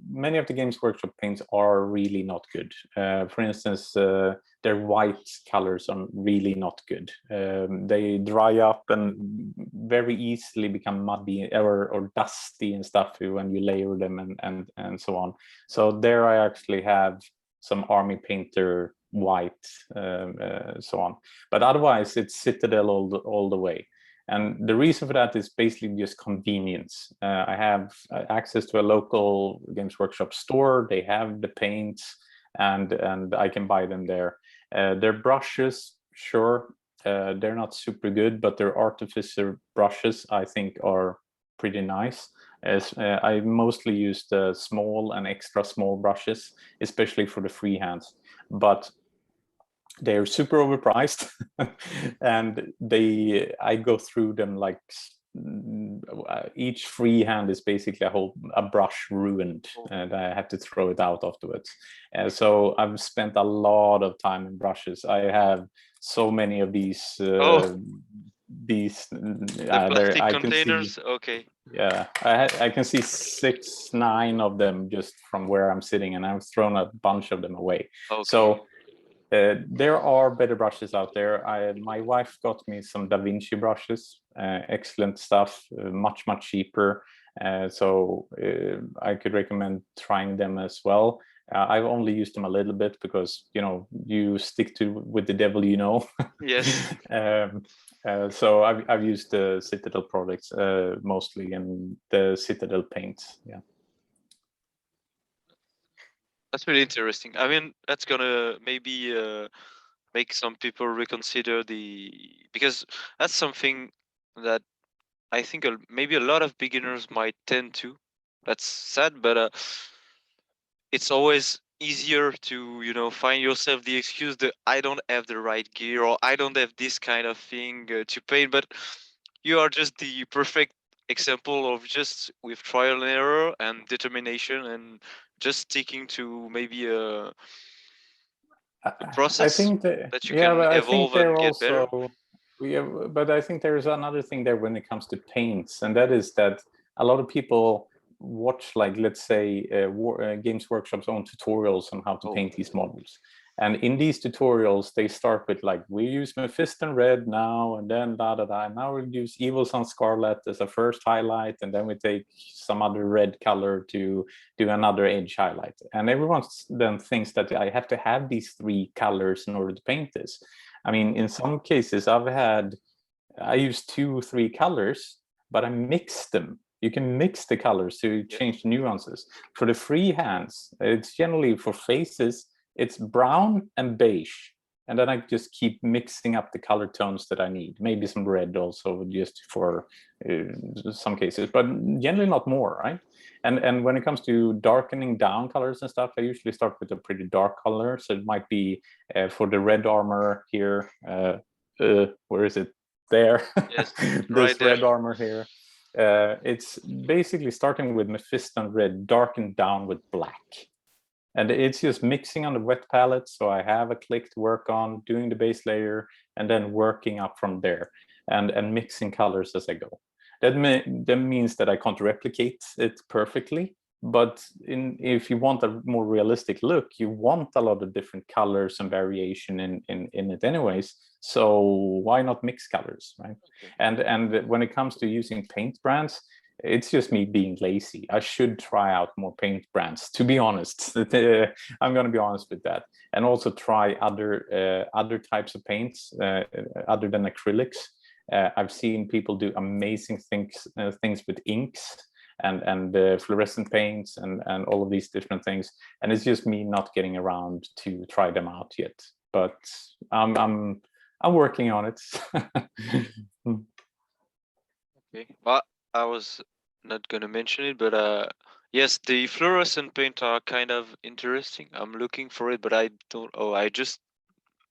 Many of the Games Workshop paints are really not good. For instance, their white colors are really not good. They dry up and very easily become muddy or dusty and stuff when you layer them and so on. So there I actually have some Army Painter white, so on. But otherwise, it's Citadel all the way. And the reason for that is basically just convenience. I have access to a local Games Workshop store. They have the paints, and I can buy them there. Their brushes, sure, they're not super good, but their artificer brushes, I think, are pretty nice. As I mostly use the small and extra small brushes, especially for the freehands, but they're super overpriced and I go through them like each freehand is basically a brush ruined, and I have to throw it out afterwards. So I've spent a lot of time in brushes. I have so many of these plastic containers. Okay. Yeah, I can see 6-9 of them just from where I'm sitting, and I've thrown a bunch of them away. Okay. So there are better brushes out there. My wife got me some Da Vinci brushes, excellent stuff, much cheaper. So I could recommend trying them as well. I've only used them a little bit because, you know, you stick with the devil, you know. Yes. So I've used the Citadel products mostly, and the Citadel paints. Yeah. That's really interesting. I mean, that's gonna maybe make some people reconsider because that's something that I think maybe a lot of beginners might tend to. That's sad, but it's always easier to, you know, find yourself the excuse that I don't have the right gear or I don't have this kind of thing to paint. But you are just the perfect example of just with trial and error and determination and just sticking to maybe a process. I think that you can evolve and get better. Yeah, but I think there is another thing there when it comes to paints, and that is that a lot of people watch, like, let's say Games Workshop's own tutorials on how to paint these models. And in these tutorials, they start with, like, we use Mephiston red now, and then now we'll use Evil Sun Scarlet as a first highlight, and then we take some other red color to do another edge highlight. And everyone then thinks that I have to have these 3 colors in order to paint this. I mean, in some cases, I use 2-3 colors, but I mix them. You can mix the colors to change the nuances. For the freehands, it's generally for faces, it's brown and beige. And then I just keep mixing up the color tones that I need. Maybe some red also, just for some cases, but generally not more, right? And when it comes to darkening down colors and stuff, I usually start with a pretty dark color. So it might be for the red armor here. Where is it? There. Yes, this right there. red armor here. It's basically starting with Mephiston red, darkened down with black. And it's just mixing on the wet palette. So I have a click to work on, doing the base layer, and then working up from there and mixing colors as I go. That means that I can't replicate it perfectly. But if you want a more realistic look, you want a lot of different colors and variation in it anyways. So why not mix colors, right? And when it comes to using paint brands, it's just me being lazy. I should try out more paint brands, to be honest. I'm going to be honest with that. And also try other types of paints other than acrylics. I've seen people do amazing things with inks and fluorescent paints and all of these different things. And it's just me not getting around to try them out yet. But I'm working on it. Okay, but I was not gonna mention it, but yes, the fluorescent paint are kind of interesting. I'm looking for it, but I don't. Oh, I just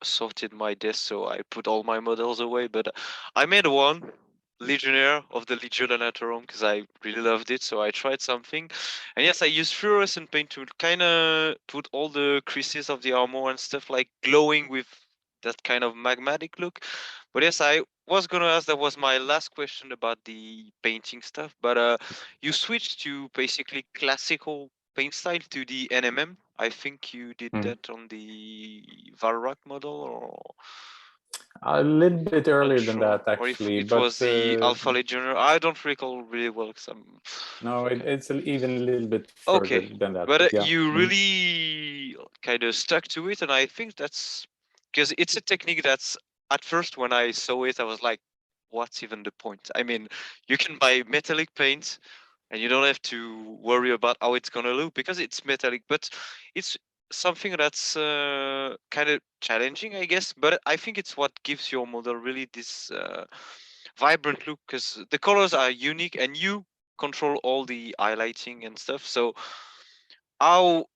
sorted my desk, so I put all my models away. But I made one Legionnaire of the Legio Damnatorum because I really loved it, so I tried something. And yes, I used fluorescent paint to kind of put all the creases of the armor and stuff like glowing with that kind of magmatic look. But yes, I was gonna ask, that was my last question about the painting stuff, but you switched to basically classical paint style to the NMM. I think you did that on the Valrak model, or a little bit earlier than sure. that, actually. Or if it but was the Alpha Legionnaire. I don't recall really well because I'm no, it's even a little bit further than that. But yeah. you really kind of stuck to it, and I think that's because it's a technique that's, at first when I saw it, I was like, what's even the point? I mean, you can buy metallic paint and you don't have to worry about how it's gonna look because it's metallic, but it's something that's kind of challenging, I guess. But I think it's what gives your model really this vibrant look, because the colors are unique and you control all the highlighting and stuff. So how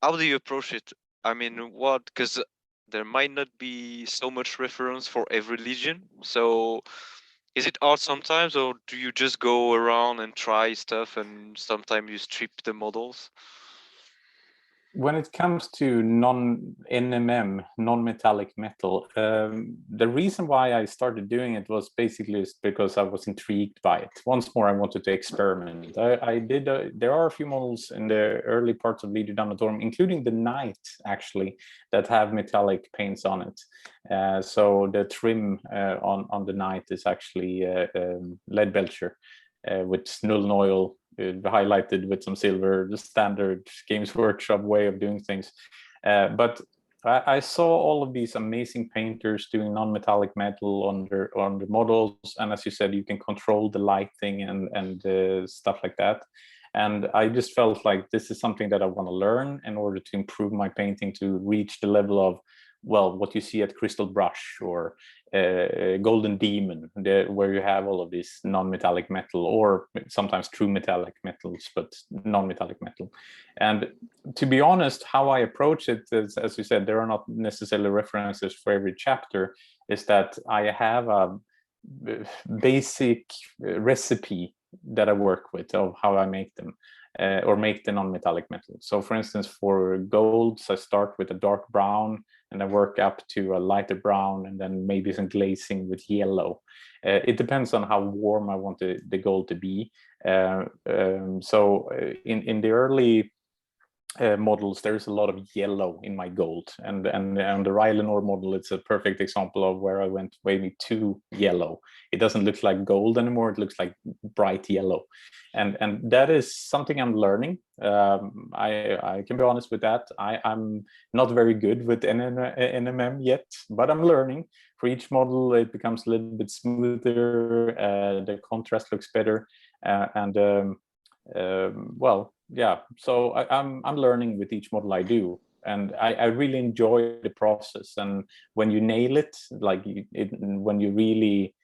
do you approach it? I mean, what, because there might not be so much reference for every legion. So is it hard sometimes, or do you just go around and try stuff and sometimes you strip the models? When it comes to non-NMM, non-metallic metal, the reason why I started doing it was basically because I was intrigued by it. Once more, I wanted to experiment. There are a few models in the early parts of Legio Damnatorum, including the Knight, actually, that have metallic paints on it. So the trim on the Knight is actually lead belcher with Null oil, highlighted with some silver, the standard Games Workshop way of doing things. But I saw all of these amazing painters doing non-metallic metal on their models, and as you said, you can control the lighting and stuff like that. And I just felt like this is something that I want to learn in order to improve my painting to reach the level of, well, what you see at Crystal Brush or Golden Demon, where you have all of this non-metallic metal, or sometimes true metallic metals, but non-metallic metal. And to be honest, how I approach it is, as you said, there are not necessarily references for every chapter, is that I have a basic recipe that I work with of how I make them. Or make the non-metallic metal. So for instance, for golds, I start with a dark brown and I work up to a lighter brown and then maybe some glazing with yellow. It depends on how warm I want the gold to be. So in the early models, there's a lot of yellow in my gold, and the Rylanor model, it's a perfect example of where I went way too yellow. It doesn't look like gold anymore, it looks like bright yellow, and that is something I'm learning. I can be honest with that. I'm not very good with NMM yet, but I'm learning. For each model it becomes a little bit smoother, the contrast looks better, well, yeah, so I'm learning with each model I do, and I really enjoy the process. And when you nail it, like when you really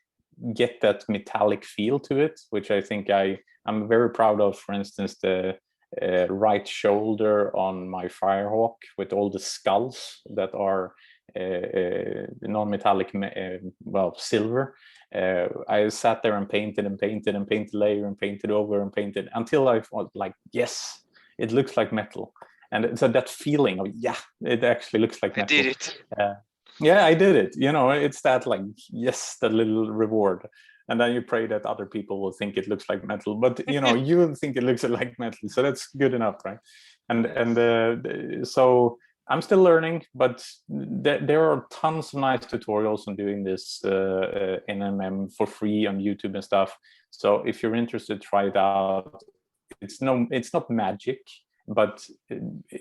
get that metallic feel to it, which I think I'm very proud of. For instance, the right shoulder on my Firehawk with all the skulls that are non-metallic, well, silver. I sat there and painted and painted and painted layer and painted over and painted until I felt like, yes, it looks like metal. And so that feeling of, yeah, it actually looks like metal. I did it. Yeah, I did it. You know, it's that like, yes, that little reward. And then you pray that other people will think it looks like metal, but you know, you will think it looks like metal. So that's good enough, right? And so I'm still learning, but there are tons of nice tutorials on doing this NMM for free on YouTube and stuff. So if you're interested, try it out. It's not magic, but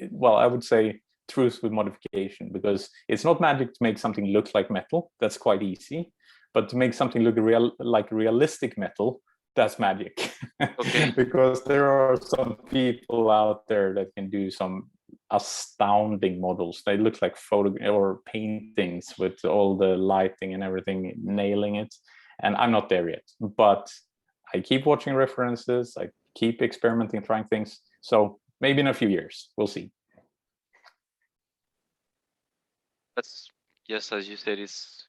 well, I would say truth with modification, because it's not magic to make something look like metal. That's quite easy, but to make something look like realistic metal, that's magic. Okay. Because there are some people out there that can do some astounding models. They look like photo or paintings with all the lighting and everything, nailing it. And I'm not there yet, but I keep watching references. I keep experimenting, trying things. So maybe in a few years, we'll see. That's, yes, as you said, it's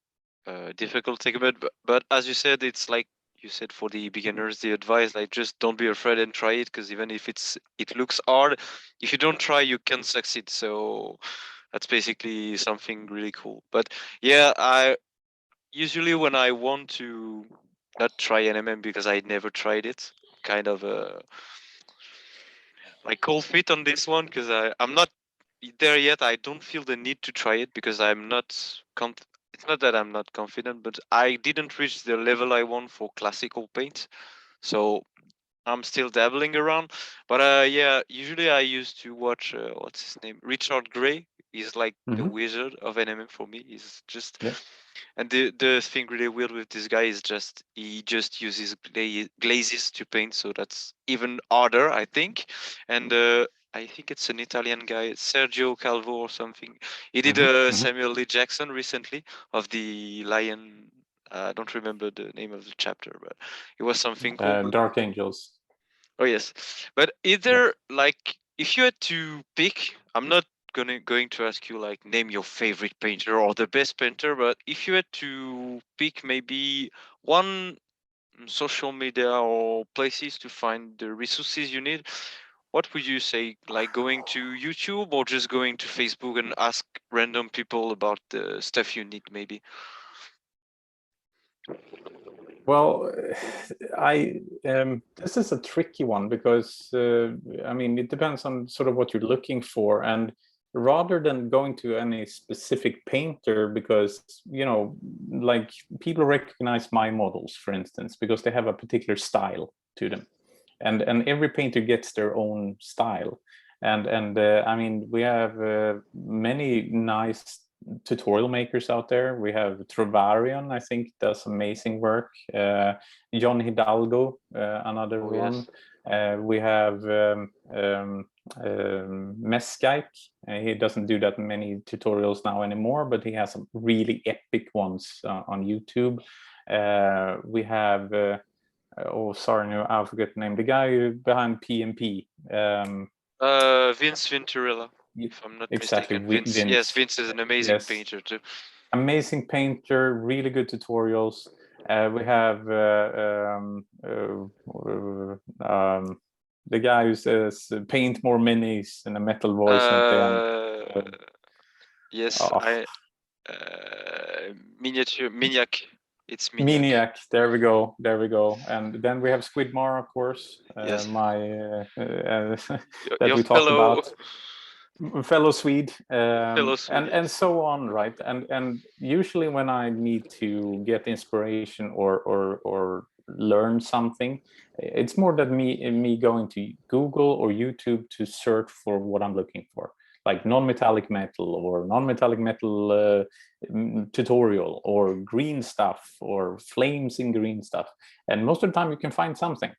difficult to take a bit, but as you said, it's like you said, for the beginners, the advice, like, just don't be afraid and try it, because even if it looks hard, if you don't try, you can succeed. So that's basically something really cool. But yeah, I usually, when I want to not try NMM because I never tried it, kind of like cold feet on this one, because I'm not there yet. I don't feel the need to try it because I'm not it's not that I'm not confident, but I didn't reach the level I want for classical paint. So I'm still dabbling around. But yeah, usually I used to watch what's his name? Richard Gray. He's like the wizard of NMM for me. He's just And the thing really weird with this guy is just he just uses glazes to paint, so that's even harder, I think. And I think it's an Italian guy, Sergio Calvo or something. He did Samuel Lee Jackson recently of the Lion. I don't remember the name of the chapter, but it was something cool. Dark Angels. Oh yes, but either like if you had to pick, I'm not going to ask you like name your favorite painter or the best painter, but if you had to pick maybe one social media or places to find the resources you need, what would you say? Like going to YouTube or just going to Facebook and ask random people about the stuff you need, maybe? Well, this is a tricky one because I mean, it depends on sort of what you're looking for, and rather than going to any specific painter, because like people recognize my models, for instance, because they have a particular style to them, and every painter gets their own style, and I mean, we have many nice tutorial makers out there. We have Trovarion, I think, does amazing work. John Hidalgo, another one. Yes. We have Meskike. He doesn't do that many tutorials now anymore, but he has some really epic ones on YouTube. We have oh, sorry, no, I forget the name. The guy behind PMP. Vince Venturella, if I'm not exactly, mistaken. Vince. Yes, Vince is an amazing painter too. Amazing painter, really good tutorials. We have the guy who says paint more minis in a metal voice at the end. Yes, Miniac. It's Miniac. There we go. There we go. And then we have Squidmar, of course. Yes. That we talked about. Fellow Swede, and so on, right? And usually when I need to get inspiration or learn something, it's more than me going to Google or YouTube to search for what I'm looking for, like non-metallic metal or non-metallic metal tutorial or green stuff or flames in green stuff. And most of the time you can find something.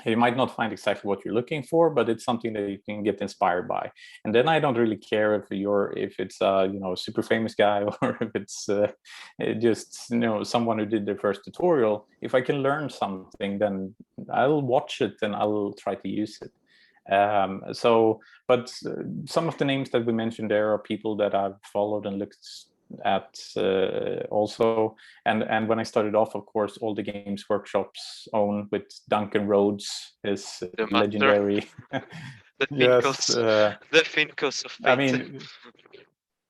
You might not find exactly what you're looking for, but it's something that you can get inspired by. And then I don't really care if it's a super famous guy or if it's just someone who did their first tutorial. If I can learn something, then I'll watch it and I'll try to use it. But some of the names that we mentioned there are people that I've followed and looked at also, and when I started off, of course, all the Games Workshop's own with Duncan Rhodes is legendary. The Fincos of paint. I mean,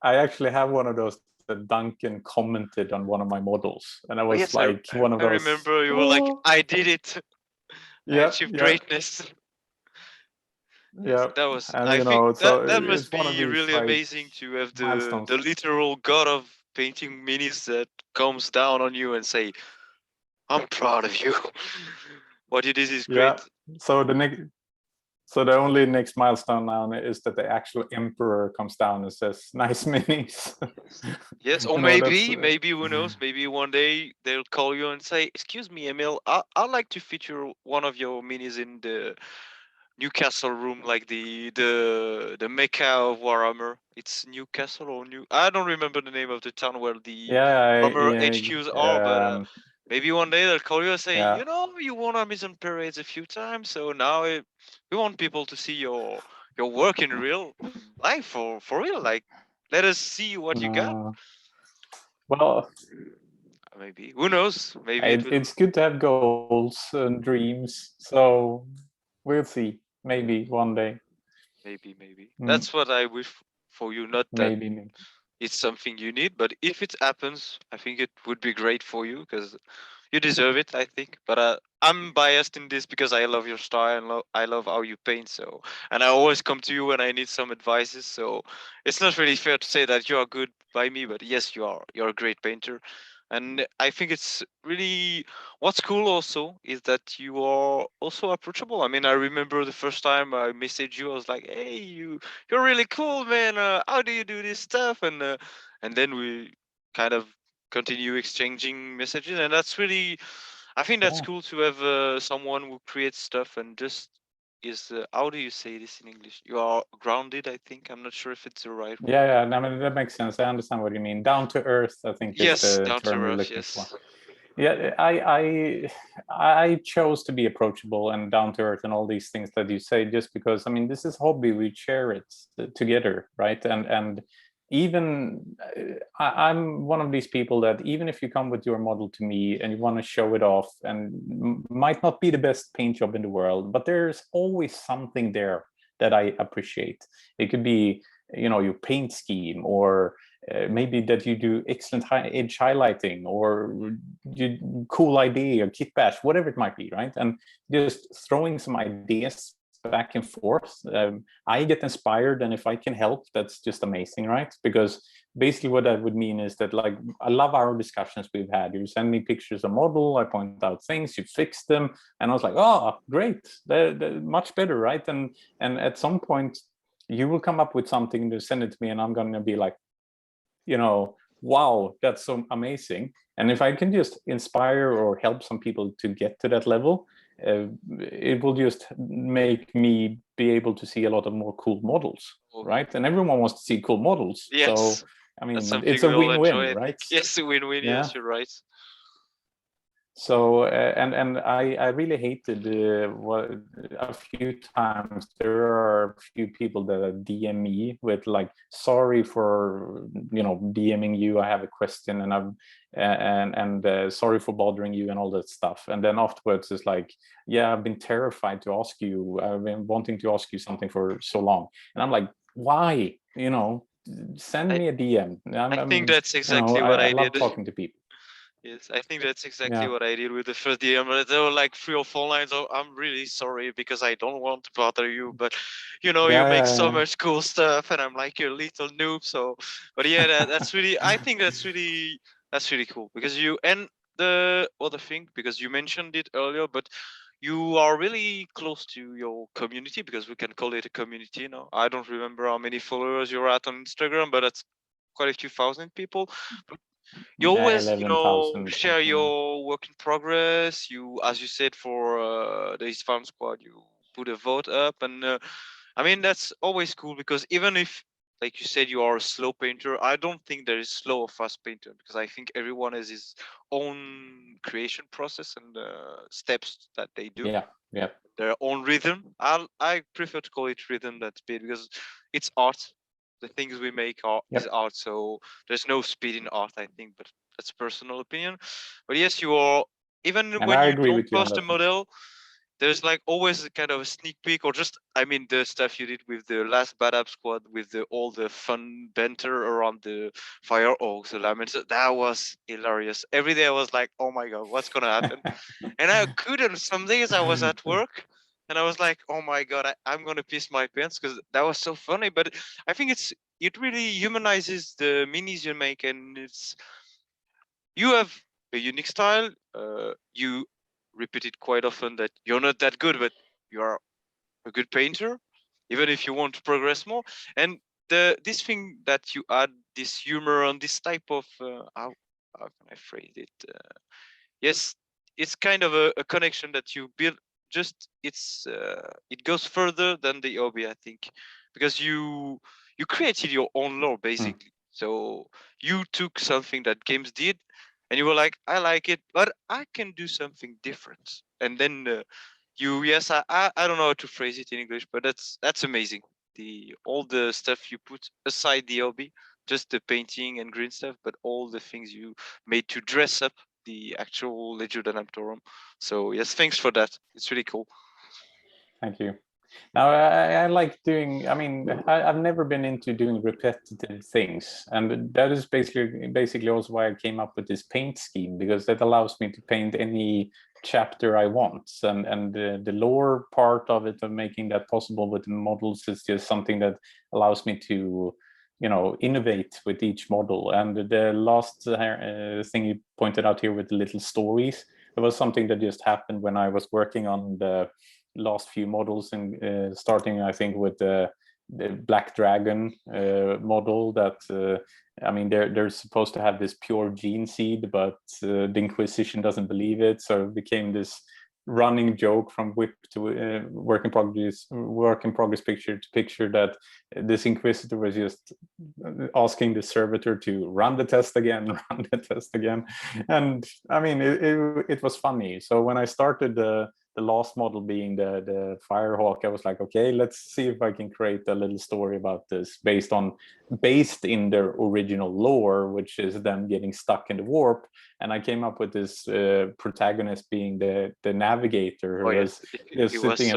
I actually have one of those that Duncan commented on one of my models, and I was one of those. I remember you were like, I did it. I achieved greatness. Yeah, that was. And I think that must be really amazing to have the literal god of painting minis that comes down on you and say, "I'm proud of you. What you did is great." So the only next milestone now is that the actual emperor comes down and says, "Nice minis." Yes, or maybe who knows? Maybe one day they'll call you and say, "Excuse me, Emil, I'd like to feature one of your minis in the Newcastle room, like the Mecca of Warhammer." It's Newcastle or New. I don't remember the name of the town where the Warhammer HQs are, but maybe one day they'll call you and say, you won Armies on Parades a few times, so now we want people to see your work in real life for real. Like, let us see what you got. Well, maybe, who knows? Maybe it's good to have goals and dreams. So we'll see. Maybe one day. Maybe. That's what I wish for you. Not that it's something you need, but if it happens, I think it would be great for you because you deserve it, I think. But I'm biased in this because I love your style and I love how you paint. So, and I always come to you when I need some advices. So it's not really fair to say that you are good by me, but yes, you are. You're a great painter. And I think it's really what's cool also is that you are also approachable. I mean, I remember the first time I messaged you, I was like, "Hey, you're really cool, man. How do you do this stuff?" And then we kind of continue exchanging messages, and that's really, I think that's cool to have someone who creates stuff and just is how do you say this in English? You are grounded, I think. I'm not sure if it's the right word. Yeah, I mean, that makes sense. I understand what you mean. Down to earth, I think. Yes, is the down term to you're earth. looking Yes. for. Yeah, I chose to be approachable and down to earth and all these things that you say, just because, I mean, this is hobby, we share it together, right? And even I'm one of these people that even if you come with your model to me and you want to show it off, and might not be the best paint job in the world, but there's always something there that I appreciate. It could be, you know, your paint scheme, or maybe that you do excellent edge highlighting, or you cool idea, or kit bash, whatever it might be, right? And just throwing some ideas back and forth. I get inspired, and if I can help, that's just amazing, right? Because basically what that would mean is that, like, I love our discussions we've had. You send me pictures of model, I point out things, you fix them, and I was like, oh, great, they're much better, right? And at some point you will come up with something to send it to me, and I'm going to be like, you know, wow, that's so amazing. And if I can just inspire or help some people to get to that level, it will just make me be able to see a lot of more cool models, right? And everyone wants to see cool models. Yes. So, I mean, it's a win-win, right? Yes, a win-win. Yeah. Yes, you're right. So and I really hated what a few times there are a few people that DM me with like, sorry for, you know, DMing you, I have a question, and I'm and sorry for bothering you and all that stuff. And then afterwards it's like, yeah, I've been terrified to ask you, I've been wanting to ask you something for so long. And I'm like, why? You know, send me a DM. I think that's exactly you know, what I I love did. talking to people. Yes, I think that's exactly what I did with the first DM. There were like 3 or 4 lines of, I'm really sorry because I don't want to bother you, but you know, you make so much cool stuff, and I'm like your little noob. So, but yeah, that's really, I think that's really cool, because you, and the other thing, because you mentioned it earlier, but you are really close to your community, because we can call it a community now. I don't remember how many followers you're at on Instagram, but it's quite a few thousand people. But you always, you know, share your work in progress. You, as you said, for the East Farm Squad, you put a vote up, and I mean, that's always cool, because even if, like you said, you are a slow painter, I don't think there is slow or fast painter, because I think everyone has his own creation process and steps that they do. Yeah. Their own rhythm. I prefer to call it rhythm than speed, because it's art. The things we make is art, so there's no speed in art, I think, but that's a personal opinion. But yes, you are, even And when I you agree don't with you on post a that. model, there's like always a kind of a sneak peek, or just, I mean, the stuff you did with the last Bad App Squad, with all the fun banter around the fire oaks, the laments, that was hilarious. Every day I was like, oh my god, what's gonna happen? And I couldn't. Some days I was at work and I was like, oh my god, I'm gonna piss my pants, because that was so funny. But I think it really humanizes the minis you make, and you have a unique style. You repeat it quite often that you're not that good, but you're a good painter, even if you want to progress more. And this thing that you add, this humor on this type of how can I phrase it? Yes, it's kind of a connection that you build. Just it goes further than the hobby, I think, because you created your own lore basically. So you took something that games did, and you were like, I like it, but I can do something different. And then yes, I don't know how to phrase it in English, but that's amazing. All the stuff you put aside the hobby, just the painting and green stuff, but all the things you made to dress up the actual Legio Damnatorum. So yes, thanks for that. It's really cool. Thank you. Now I like doing, I mean, I've never been into doing repetitive things, and that is basically also why I came up with this paint scheme, because that allows me to paint any chapter I want, and the lore part of it, of making that possible with the models, is just something that allows me to, you know, innovate with each model. And the last thing you pointed out here with the little stories, it was something that just happened when I was working on the last few models, and starting, I think, with the Black Dragon model that I mean, they're supposed to have this pure gene seed, but the Inquisition doesn't believe it, so it became this running joke from whip to work in progress picture to picture that this inquisitor was just asking the servitor to run the test again, run the test again. And I mean, it was funny. So when I started the last model being the Firehawk, I was like, okay, let's see if I can create a little story about this based in their original lore, which is them getting stuck in the warp. And I came up with this protagonist being the navigator, who was just sitting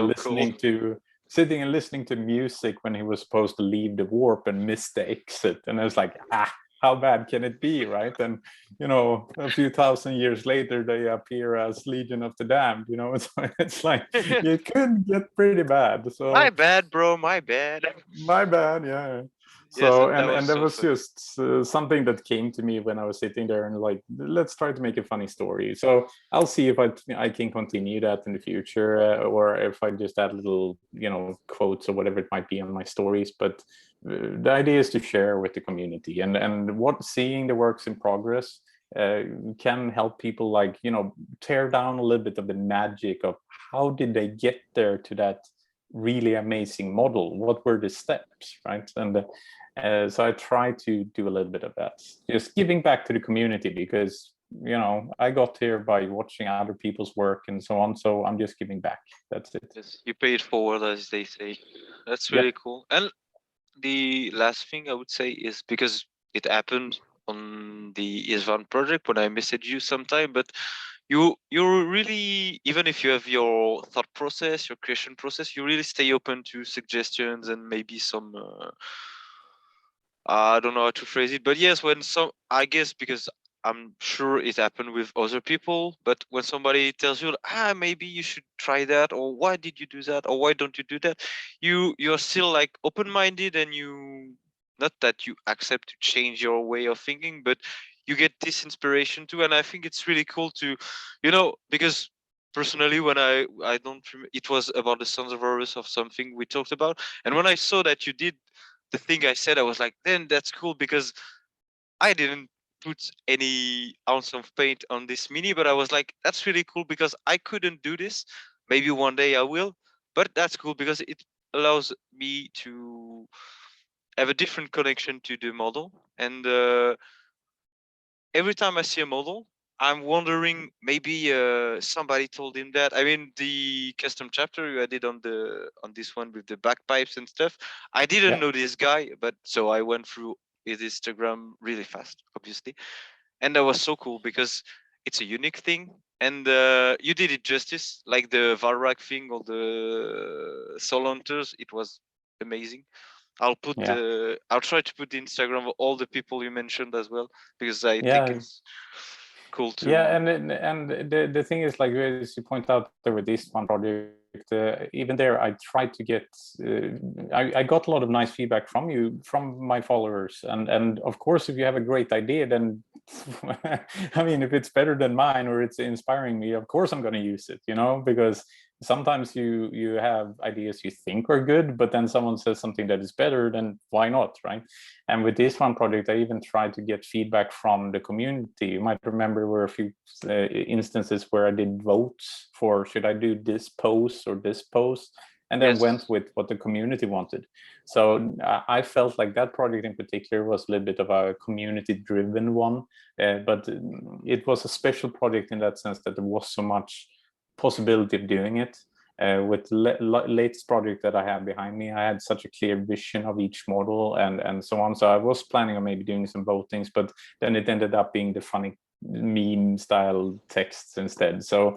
and listening to music when he was supposed to leave the warp and miss the exit. And I was like, how bad can it be, right? And you know, a few thousand years later, they appear as Legion of the Damned. You know, it's like it could get pretty bad. So my bad, bro. My bad. My bad. Yeah. So and that was just something that came to me when I was sitting there and like, let's try to make a funny story. So I'll see if I can continue that in the future, or if I just add little, you know, quotes or whatever it might be on my stories. But the idea is to share with the community, and what seeing the works in progress can help people, like, you know, tear down a little bit of the magic of how did they get there to that really amazing model, what were the steps, right? And so I try to do a little bit of that, just giving back to the community, because, you know, I got here by watching other people's work and so on, so I'm just giving back. That's it. Yes, you pay it forward, as they say. That's really cool. And the last thing I would say is, because it happened on the Isvan project when I messaged you sometime, but you really, even if you have your thought process, your creation process, you really stay open to suggestions and maybe some I don't know how to phrase it, but yes, when I guess, because I'm sure it happened with other people, but when somebody tells you, maybe you should try that, or why did you do that, or why don't you do that, you're still like open-minded, and not that you accept to change your way of thinking, but you get this inspiration too. And I think it's really cool to, you know, because personally, when I don't remember, it was about the Sons of Horus of something we talked about, and when I saw that you did the thing I said, I was like, then that's cool, because I didn't put any ounce of paint on this mini, but I was like, that's really cool, because I couldn't do this. Maybe one day I will, but that's cool because it allows me to have a different connection to the model. And every time I see a model, I'm wondering, maybe somebody told him that. I mean, the custom chapter you did on this one with the bagpipes and stuff, I didn't know this guy, but so I went through his Instagram really fast, obviously, and that was so cool because it's a unique thing, and you did it justice, like the Valrak thing or the Soul Hunters. It was amazing. I'll try to put the Instagram of all the people you mentioned as well, because I think it's cool too. Yeah, and the thing is, like, as you point out there with this one project, even there I tried to get I got a lot of nice feedback from my followers, and of course, if you have a great idea, then I mean, if it's better than mine or it's inspiring me, of course I'm going to use it, you know, because sometimes you have ideas you think are good, but then someone says something that is better, then why not, right? And with this one project, I even tried to get feedback from the community. You might remember there were a few instances where I did votes for, should I do this pose or this pose, and then went with what the community wanted. So I felt like that project in particular was a little bit of a community driven one, but it was a special project in that sense that there was so much possibility of doing it. With latest project that I have behind me, I had such a clear vision of each model and so on. So I was planning on maybe doing some votings, but then it ended up being the funny meme style texts instead. So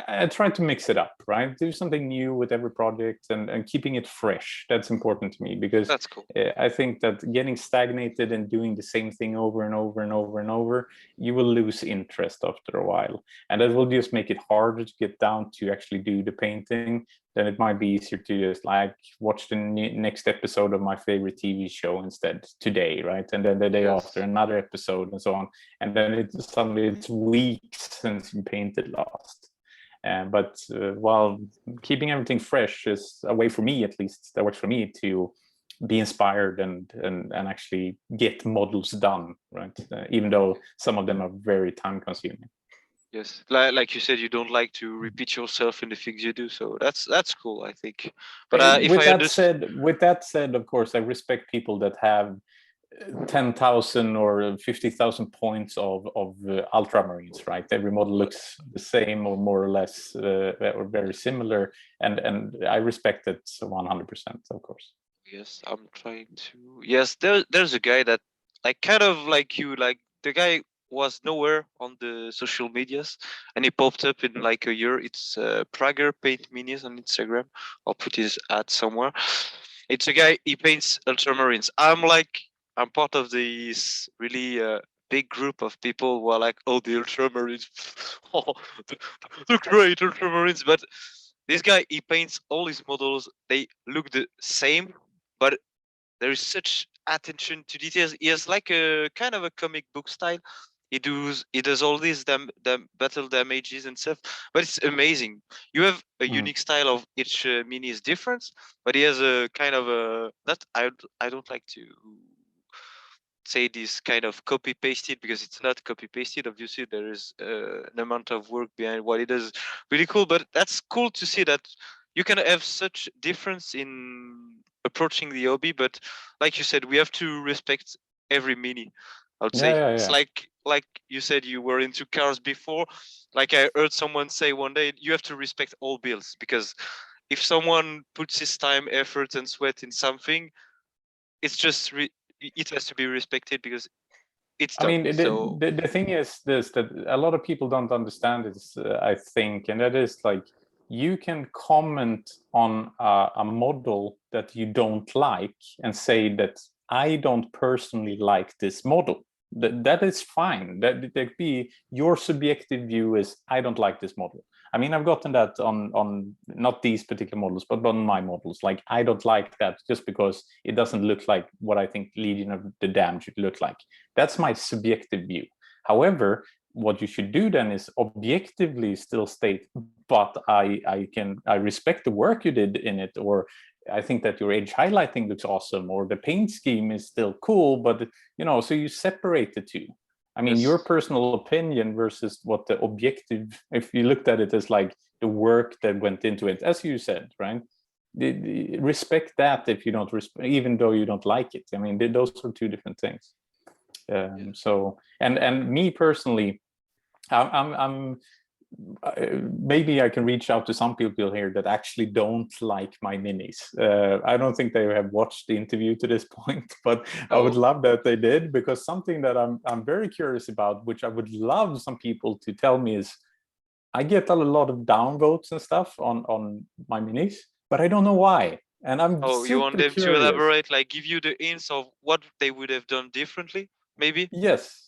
I tried to mix it up, right? Do something new with every project and keeping it fresh. That's important to me, because that's cool. I think that getting stagnated and doing the same thing over and over and over and over, you will lose interest after a while. And that will just make it harder to get down to actually do the painting. Then it might be easier to just like watch the next episode of my favorite TV show instead today, right? And then the day after another episode and so on. And then suddenly it's weeks since you painted last. But while keeping everything fresh is a way for me, at least that works for me, to be inspired and actually get models done, right? Even though some of them are very time consuming. Yes, like you said, you don't like to repeat yourself in the things you do, so that's cool, I think. But if I understand, With that said, of course, I respect people that have 10,000 or 50,000 points of ultramarines, right? Every model looks the same or more or less or very similar, and I respect it 100%, of course. yes, I'm trying to. Yes, there's a guy that like kind of like you, like the guy was nowhere on the social medias, and he popped up in like a year. It's Prager Paint Minis on Instagram. I'll put his ad somewhere. It's a guy. He paints ultramarines. I'm part of this really big group of people who are like, oh, the ultramarines, oh, the great ultramarines. But this guy, he paints all his models. They look the same, but there is such attention to details. He has like a kind of a comic book style. He does all these battle damages and stuff, but it's amazing. You have a unique style of each mini is different, but he has a kind of a not I don't like to say this kind of copy pasted, because it's not copy pasted. Obviously there is an amount of work behind what it is, really cool. But that's cool to see that you can have such difference in approaching the hobby. But like you said, we have to respect every mini, I would say. It's like you said, you were into cars before. Like I heard someone say one day, you have to respect all builds, because if someone puts his time, effort and sweat in something, it's just it has to be respected, because it's I done. mean, So the thing is this, that a lot of people don't understand this, I think, and that is like, you can comment on a model that you don't like and say that I don't personally like this model. That is fine. That be your subjective view is, I don't like this model. I mean, I've gotten that on not these particular models, but on my models. Like, I don't like that just because it doesn't look like what I think Legion of the Damned should look like. That's my subjective view. However, what you should do then is objectively still state, but I respect the work you did in it, or I think that your edge highlighting looks awesome, or the paint scheme is still cool, but so you separate the two. I mean, yes. your personal opinion versus what the objective, if you looked at it as like the work that went into it, as you said, right? Respect that if you don't even though you don't like it. I mean, those are two different things. So, and me personally, I'm maybe I can reach out to some people here that actually don't like my minis. I don't think they have watched the interview to this point, but I would love that they did, because something that I'm very curious about, which I would love some people to tell me, is I get a lot of downvotes and stuff on my minis, but I don't know why. And I'm You want them curious. to elaborate, like give you the hints of what they would have done differently, maybe? Yes.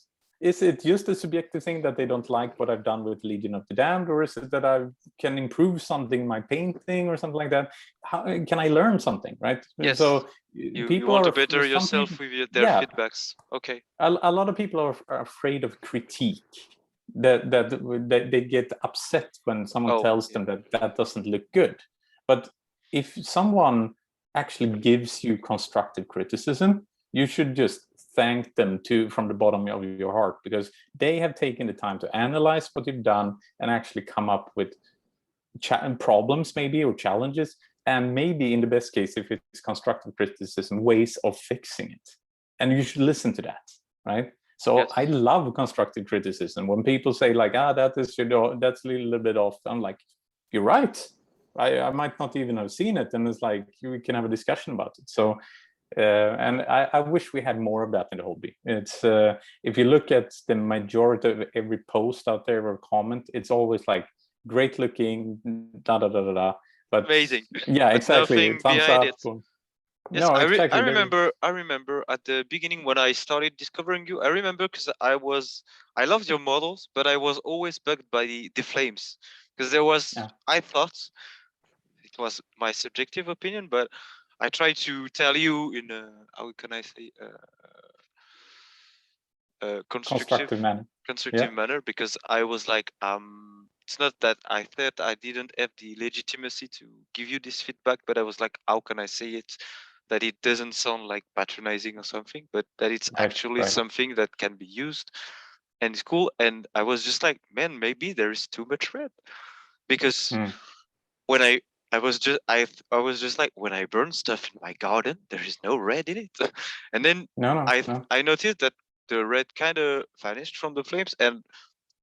Is it just a subjective thing that they don't like what I've done with Legion of the Damned, or is it that I can improve something in my painting or something like that? How can I learn something, right? Yes. So You want to better yourself with their feedbacks. Okay. A lot of people are afraid of critique. That they get upset when someone tells them that doesn't look good. But if someone actually gives you constructive criticism, you should just thank them from the bottom of your heart, because they have taken the time to analyze what you've done and actually come up with problems maybe, or challenges, and maybe in the best case, if it's constructive criticism, ways of fixing it. And you should listen to that, right? So I love constructive criticism. When people say like, that's a little bit off, I'm like, you're right. I might not even have seen it, and it's like, we can have a discussion about it. So and I wish we had more of that in the hobby. It's if you look at the majority of every post out there or comment, it's always like, great looking, da da da da da. But amazing. Yeah, but exactly. Nothing Thumbs behind up. it. Yes, No, exactly. I remember at the beginning when I started discovering you. I remember because I loved your models, but I was always bugged by the flames, because there was I thought it was my subjective opinion, but I tried to tell you in a, how can I say, constructive manner, because I was like, it's not that I thought I didn't have the legitimacy to give you this feedback, but I was like, how can I say it that it doesn't sound like patronizing or something, but that it's actually something that can be used. and it's cool. And I was just like, man, maybe there is too much red, because when I was just like, when I burn stuff in my garden, there is no red in it. And then No. I noticed that the red kind of vanished from the flames. And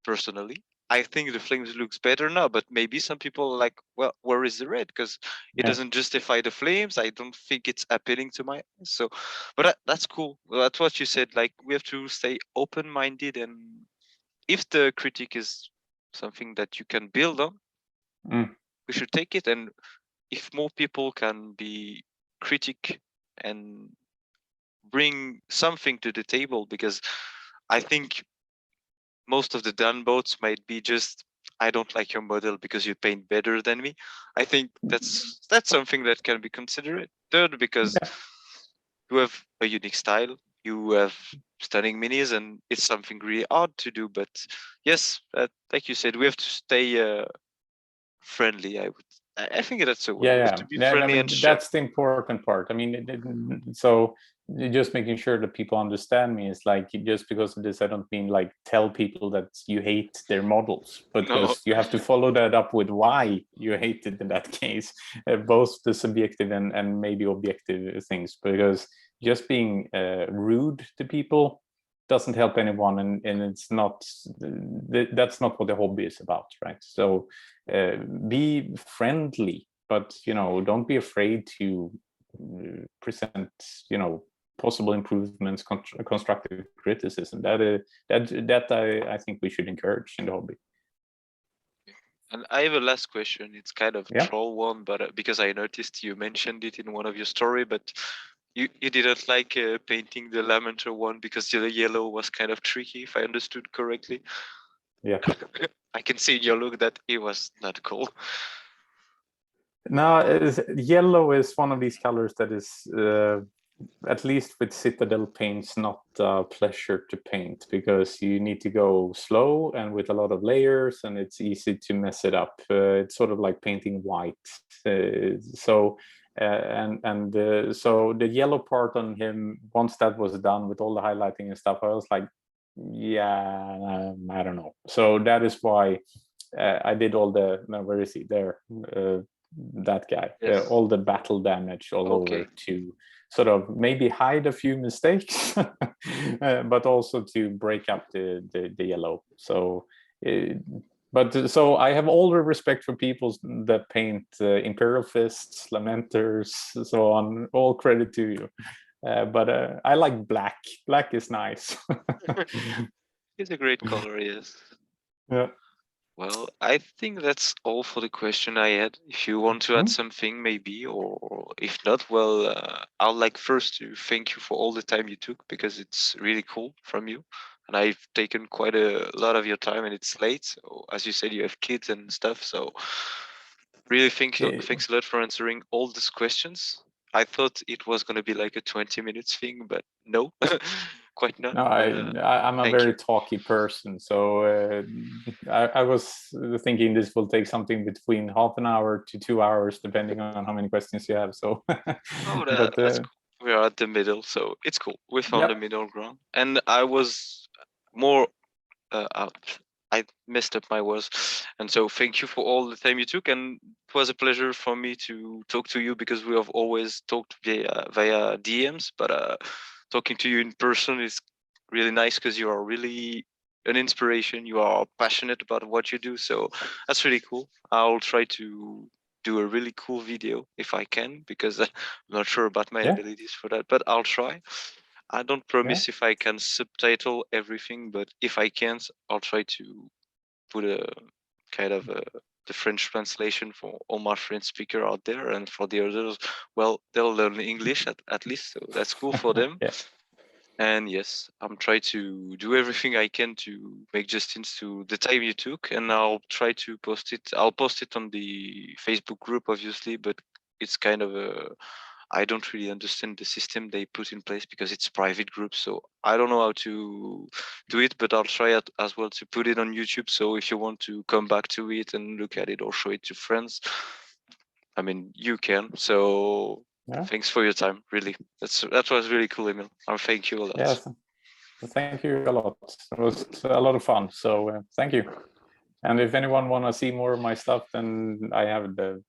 personally, I think the flames looks better now, but maybe some people are like, well, where is the red? Because it doesn't justify the flames. I don't think it's appealing to my eyes. So, but that's cool. That's what you said. Like, we have to stay open-minded, and if the critique is something that you can build on, we should take it. And if more people can be critic and bring something to the table, because I think most of the done boats might be just, I don't like your model because you paint better than me. I think that's something that can be considered, because you have a unique style, you have stunning minis, and it's something really hard to do. But yes, like you said, we have to stay friendly. I think that's a word. We have to be I friendly mean, and that's the important part. I mean, so just making sure that people understand me is like, just because of this, I don't mean like tell people that you hate their models, but because you have to follow that up with why you hate it in that case, both the subjective and maybe objective things, because just being rude to people doesn't help anyone, and it's not, that's not what the hobby is about, right? So be friendly, but don't be afraid to present possible improvements, constructive criticism. That I think we should encourage in the hobby. And I have a last question. It's kind of a troll one, but because I noticed you mentioned it in one of your story, but you didn't like painting the Lamenter one because the yellow was kind of tricky, if I understood correctly. Yeah. I can see in your look that it was not cool. No, yellow is one of these colors that is, at least with Citadel paints, not a pleasure to paint, because you need to go slow and with a lot of layers, and it's easy to mess it up. It's sort of like painting white. So the yellow part on him, once that was done with all the highlighting and stuff, I was like, yeah, I don't know. So that is why I did all the, where is he there? That guy, all the battle damage all over to sort of maybe hide a few mistakes, but also to break up the yellow. So so I have all the respect for people that paint Imperial Fists, Lamenters, so on. All credit to you. But I like black. Black is nice. It's a great color, yes. Yeah. Well, I think that's all for the question I had. If you want to add something, maybe, or if not, well, I'd like first to thank you for all the time you took, because it's really cool from you. And I've taken quite a lot of your time, and it's late. So, as you said, you have kids and stuff. So really thanks a lot for answering all these questions. I thought it was going to be like a 20 minutes thing, but no, quite not. No, I'm a very talky person, so I was thinking this will take something between half an hour to 2 hours, depending on how many questions you have. So, that's cool. We are at the middle, so it's cool. We found the middle ground, and I was more I messed up my words, and so thank you for all the time you took, and it was a pleasure for me to talk to you, because we have always talked via DMs, but talking to you in person is really nice, because you are really an inspiration. You are passionate about what you do, so that's really cool. I'll try to do a really cool video if I can, because I'm not sure about my abilities for that, but I'll try. I don't promise if I can subtitle everything, but if I can't, I'll try to put a kind of the French translation for all my French speaker out there, and for the others, well, they'll learn English at least, so that's cool for them. And yes, I'm trying to do everything I can to make justice to the time you took, and I'll try to post it. I'll post it on the Facebook group, obviously, but it's kind of I don't really understand the system they put in place, because it's private group, so I don't know how to do it, but I'll try it as well to put it on YouTube. So if you want to come back to it and look at it or show it to friends, I mean, you can. So thanks for your time, really. That was really cool, Emil. Thank you a lot. Yes. Thank you a lot. It was a lot of fun. So thank you. And if anyone want to see more of my stuff, then I have the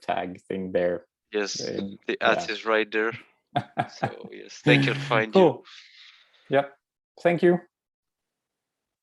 tag thing there. Yes, the at is right there. So yes, they can find cool. you. Yeah. Thank you.